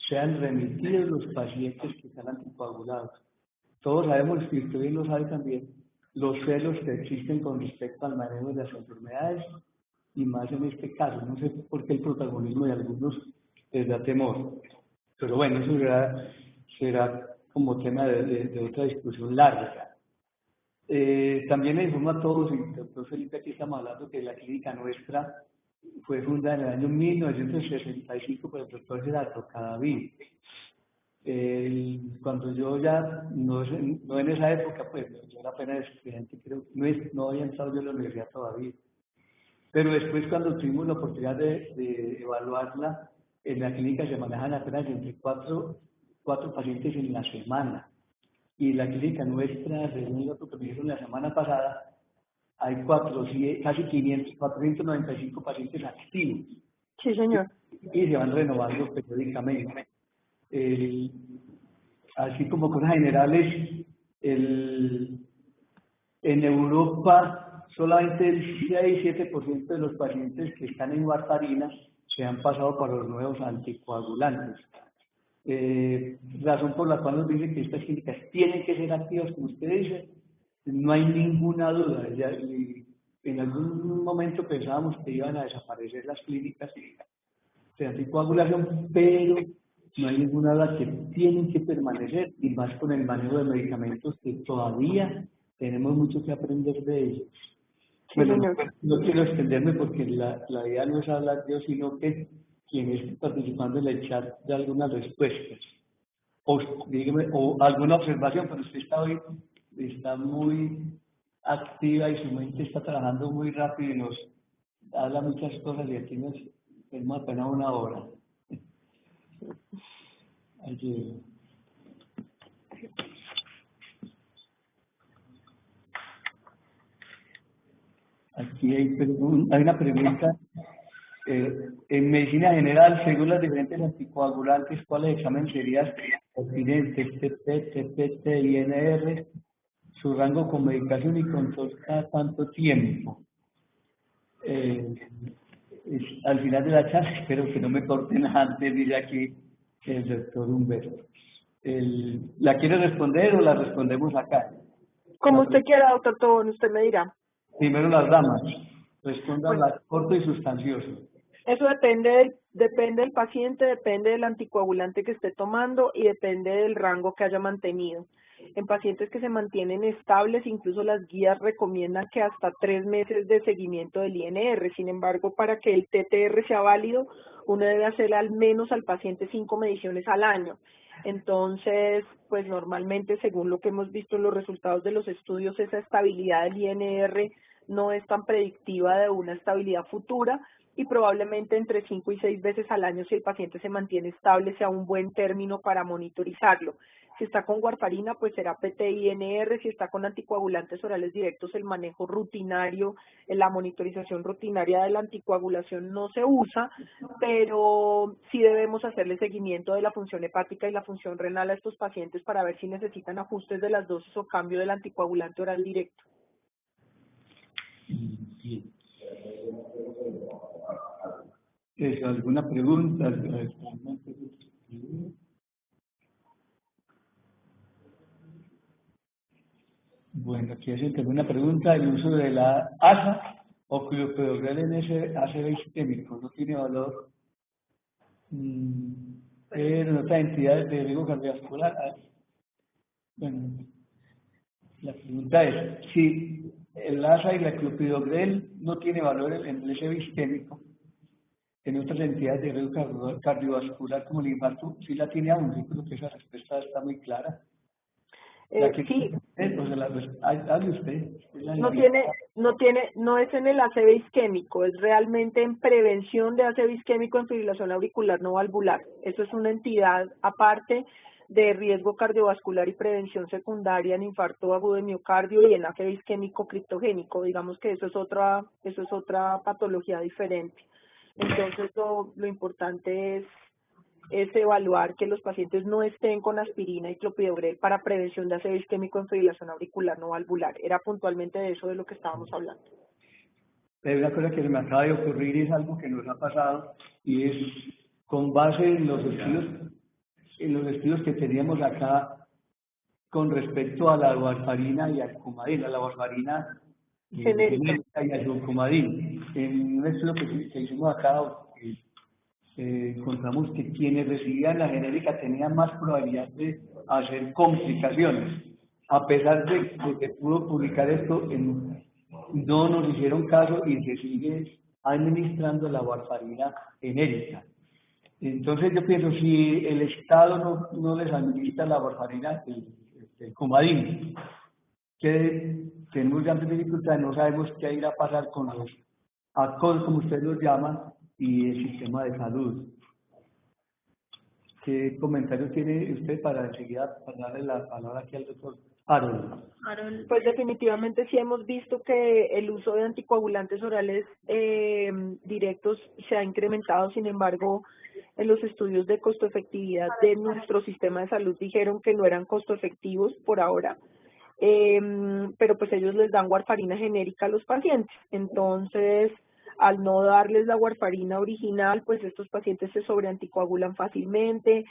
sean remitidos los pacientes que están anticoagulados. Todos sabemos, y usted bien lo sabe también, los celos que existen con respecto al manejo de las enfermedades, y más en este caso. No sé por qué el protagonismo de algunos les da temor. Pero bueno, eso será como tema de otra discusión larga. También les informo a todos, y doctor Felipe, aquí estamos hablando que la clínica nuestra fue fundada en el año 1965 por el doctor Gerardo Cadavid. Cuando yo ya, no en esa época, pues yo era apenas estudiante, creo, no había entrado yo en la universidad todavía. Pero después, cuando tuvimos la oportunidad de evaluarla, en la clínica se manejan apenas entre cuatro pacientes en la semana. Y la clínica nuestra, según el dato que me dijeron la semana pasada, hay casi 495 pacientes activos. Sí, señor. Y se van renovando periódicamente. Así como cosas generales, en Europa solamente el 6-7% de los pacientes que están en warfarina se han pasado para los nuevos anticoagulantes. Razón por la cual nos dicen que estas clínicas tienen que ser activas, como usted dice, no hay ninguna duda. En algún momento pensábamos que iban a desaparecer las clínicas de anticoagulación, pero no hay ninguna duda que tienen que permanecer, y más con el manejo de medicamentos que todavía tenemos mucho que aprender de ellos. Sí, Bueno, señor. no quiero extenderme porque la idea no es hablar yo, sino que quien esté participando en el chat de algunas respuestas. Dígame, o alguna observación, pero usted está muy activa y su mente está trabajando muy rápido y nos habla muchas cosas, y aquí tenemos apenas una hora. Allí. Aquí hay una pregunta. En medicina general, según las diferentes anticoagulantes, ¿cuáles exámenes serían pertinentes? TP, TPT, INR, su rango con medicación y control cada tanto tiempo. Al final de la charla, espero que no me corten antes, dice aquí el doctor Humberto. ¿La quiere responder o la respondemos acá? Como usted quiera, doctor Tobón, usted me dirá. Primero las damas. Respondan Bueno, corto y sustancioso. eso depende del paciente, depende del anticoagulante que esté tomando y depende del rango que haya mantenido. En pacientes que se mantienen estables, incluso las guías recomiendan que hasta 3 meses de seguimiento del INR. Sin embargo, para que el TTR sea válido, uno debe hacer al menos al paciente 5 mediciones al año. Entonces, pues normalmente, según lo que hemos visto en los resultados de los estudios, esa estabilidad del INR no es tan predictiva de una estabilidad futura, y probablemente entre 5 y 6 veces al año, si el paciente se mantiene estable, sea un buen término para monitorizarlo. Si está con warfarina, pues será PT-INR. Si está con anticoagulantes orales directos, el manejo rutinario, la monitorización rutinaria de la anticoagulación no se usa, pero sí debemos hacerle seguimiento de la función hepática y la función renal a estos pacientes para ver si necesitan ajustes de las dosis o cambio del anticoagulante oral directo. Bien. ¿Alguna pregunta? Bueno, aquí hacen alguna pregunta. ¿El uso de la ASA o clopidogrel en ese ACV sistémico no tiene valor en otras entidades de riesgo cardiovascular? Bueno, La pregunta es, si el ASA y la clopidogrel no tiene valor en el SB isquémico, en otras entidades de riesgo cardiovascular como el infarto, sí la tiene aún. Yo creo que esa respuesta está muy clara. La que Sí, hable usted. no es en el ACV isquémico, es realmente en prevención de ACV isquémico en fibrilación auricular no valvular. Eso es una entidad aparte de riesgo cardiovascular y prevención secundaria en infarto agudo de miocardio y en ACV isquémico criptogénico. Digamos que eso es otra patología diferente. Entonces lo importante es evaluar que los pacientes no estén con aspirina y clopidogrel para prevención de ACV isquémico en fibrilación auricular no valvular. Era puntualmente de eso de lo que estábamos hablando. Pero una cosa que se me acaba de ocurrir es algo que nos ha pasado y es con base en los estudios que teníamos acá con respecto a la warfarina y al Coumadin, a la warfarina genérica y al Coumadin. En un estudio que hicimos acá, encontramos que quienes recibían la genérica tenían más probabilidad de hacer complicaciones. A pesar de que pudo publicar esto, no nos hicieron caso y se sigue administrando la warfarina genérica. Entonces yo pienso, si el Estado no les administra la warfarina, el Coumadin, que tenemos grandes dificultades, no sabemos qué irá a pasar con los ACOS, como ustedes los llaman, y el sistema de salud. ¿Qué comentarios tiene usted para enseguida darle la palabra aquí al doctor Harold? Pues definitivamente sí hemos visto que el uso de anticoagulantes orales directos se ha incrementado. Sin embargo, en los estudios de costo efectividad de nuestro sistema de salud dijeron que no eran costo efectivos por ahora. Pero pues ellos les dan warfarina genérica a los pacientes. Entonces, al no darles la warfarina original, pues estos pacientes se sobreanticoagulan fácilmente,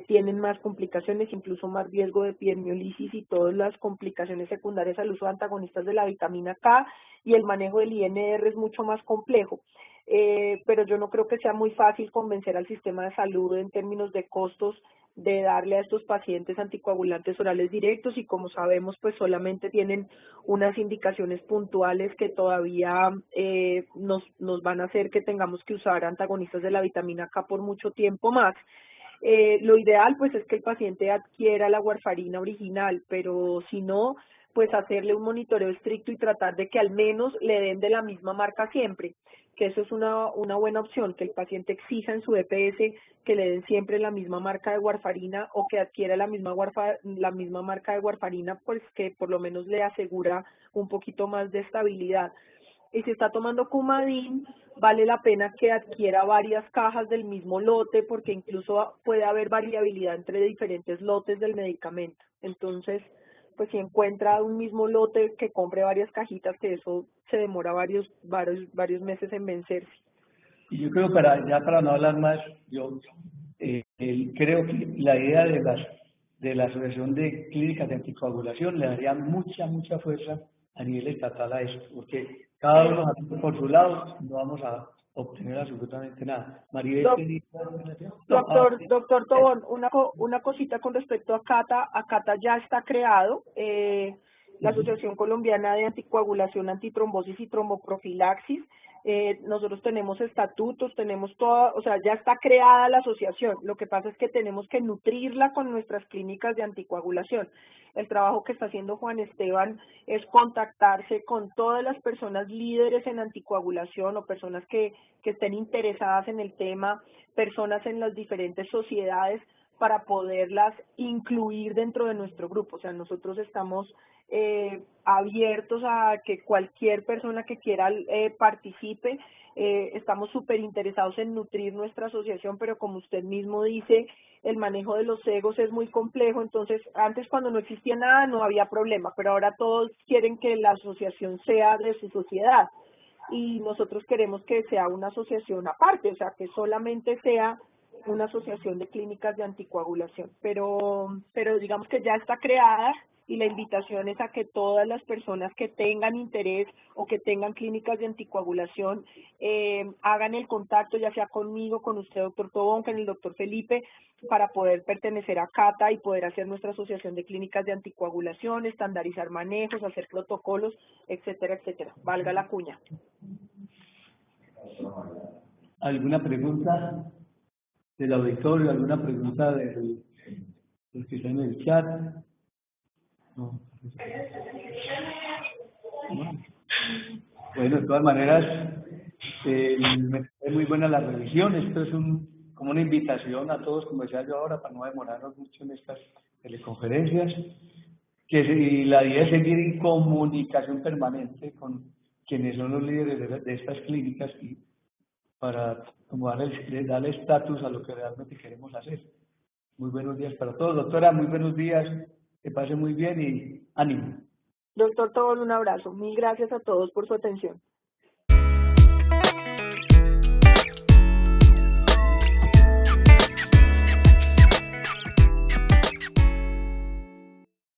tienen más complicaciones, incluso más riesgo de epidemiolisis y todas las complicaciones secundarias al uso de antagonistas de la vitamina K, y el manejo del INR es mucho más complejo. Pero yo no creo que sea muy fácil convencer al sistema de salud en términos de costos de darle a estos pacientes anticoagulantes orales directos, y como sabemos pues solamente tienen unas indicaciones puntuales que todavía nos van a hacer que tengamos que usar antagonistas de la vitamina K por mucho tiempo más. Lo ideal pues es que el paciente adquiera la warfarina original, pero si no, pues hacerle un monitoreo estricto y tratar de que al menos le den de la misma marca siempre, que eso es una buena opción, que el paciente exija en su EPS que le den siempre la misma marca de warfarina, o que adquiera la misma marca de warfarina, pues que por lo menos le asegura un poquito más de estabilidad. Y si está tomando Coumadin, vale la pena que adquiera varias cajas del mismo lote, porque incluso puede haber variabilidad entre diferentes lotes del medicamento. Entonces, pues si encuentra un mismo lote, que compre varias cajitas, que eso se demora varios meses en vencerse. Y yo creo, para no hablar más, yo creo que la idea de la Asociación de Clínicas de Anticoagulación le daría mucha fuerza a nivel estatal a esto, porque cada uno por su lado no vamos a obtener absolutamente nada. Maribel, Doctor Tobón, una cosita con respecto a CATA. ACATA ya está creado, la Asociación Colombiana de Anticoagulación, Antitrombosis y Tromboprofilaxis. Nosotros tenemos estatutos, tenemos todo, o sea, ya está creada la asociación. Lo que pasa es que tenemos que nutrirla con nuestras clínicas de anticoagulación. El trabajo que está haciendo Juan Esteban es contactarse con todas las personas líderes en anticoagulación, o personas que estén interesadas en el tema, personas en las diferentes sociedades, para poderlas incluir dentro de nuestro grupo. O sea, nosotros estamos abiertos a que cualquier persona que quiera participe. Estamos súper interesados en nutrir nuestra asociación, pero como usted mismo dice, el manejo de los egos es muy complejo. Entonces, antes, cuando no existía nada, no había problema, pero ahora todos quieren que la asociación sea de su sociedad, y nosotros queremos que sea una asociación aparte, o sea, que solamente sea una asociación de clínicas de anticoagulación, pero digamos que ya está creada, y la invitación es a que todas las personas que tengan interés o que tengan clínicas de anticoagulación hagan el contacto, ya sea conmigo, con usted, doctor Tobón, con el doctor Felipe, para poder pertenecer a CATA y poder hacer nuestra asociación de clínicas de anticoagulación, estandarizar manejos, hacer protocolos, etcétera, etcétera. Valga la cuña. ¿Alguna pregunta del auditorio? ¿Alguna pregunta de los que están en el chat? No. Bueno, de todas maneras, me parece muy buena la revisión. Esto es como una invitación a todos, como decía yo ahora, para no demorarnos mucho en estas teleconferencias. Y la idea es seguir en comunicación permanente con quienes son los líderes de estas clínicas y para como darle estatus a lo que realmente queremos hacer. Muy buenos días para todos. Doctora, muy buenos días. Que pase muy bien y ánimo. Doctor Tobón, un abrazo. Mil gracias a todos por su atención.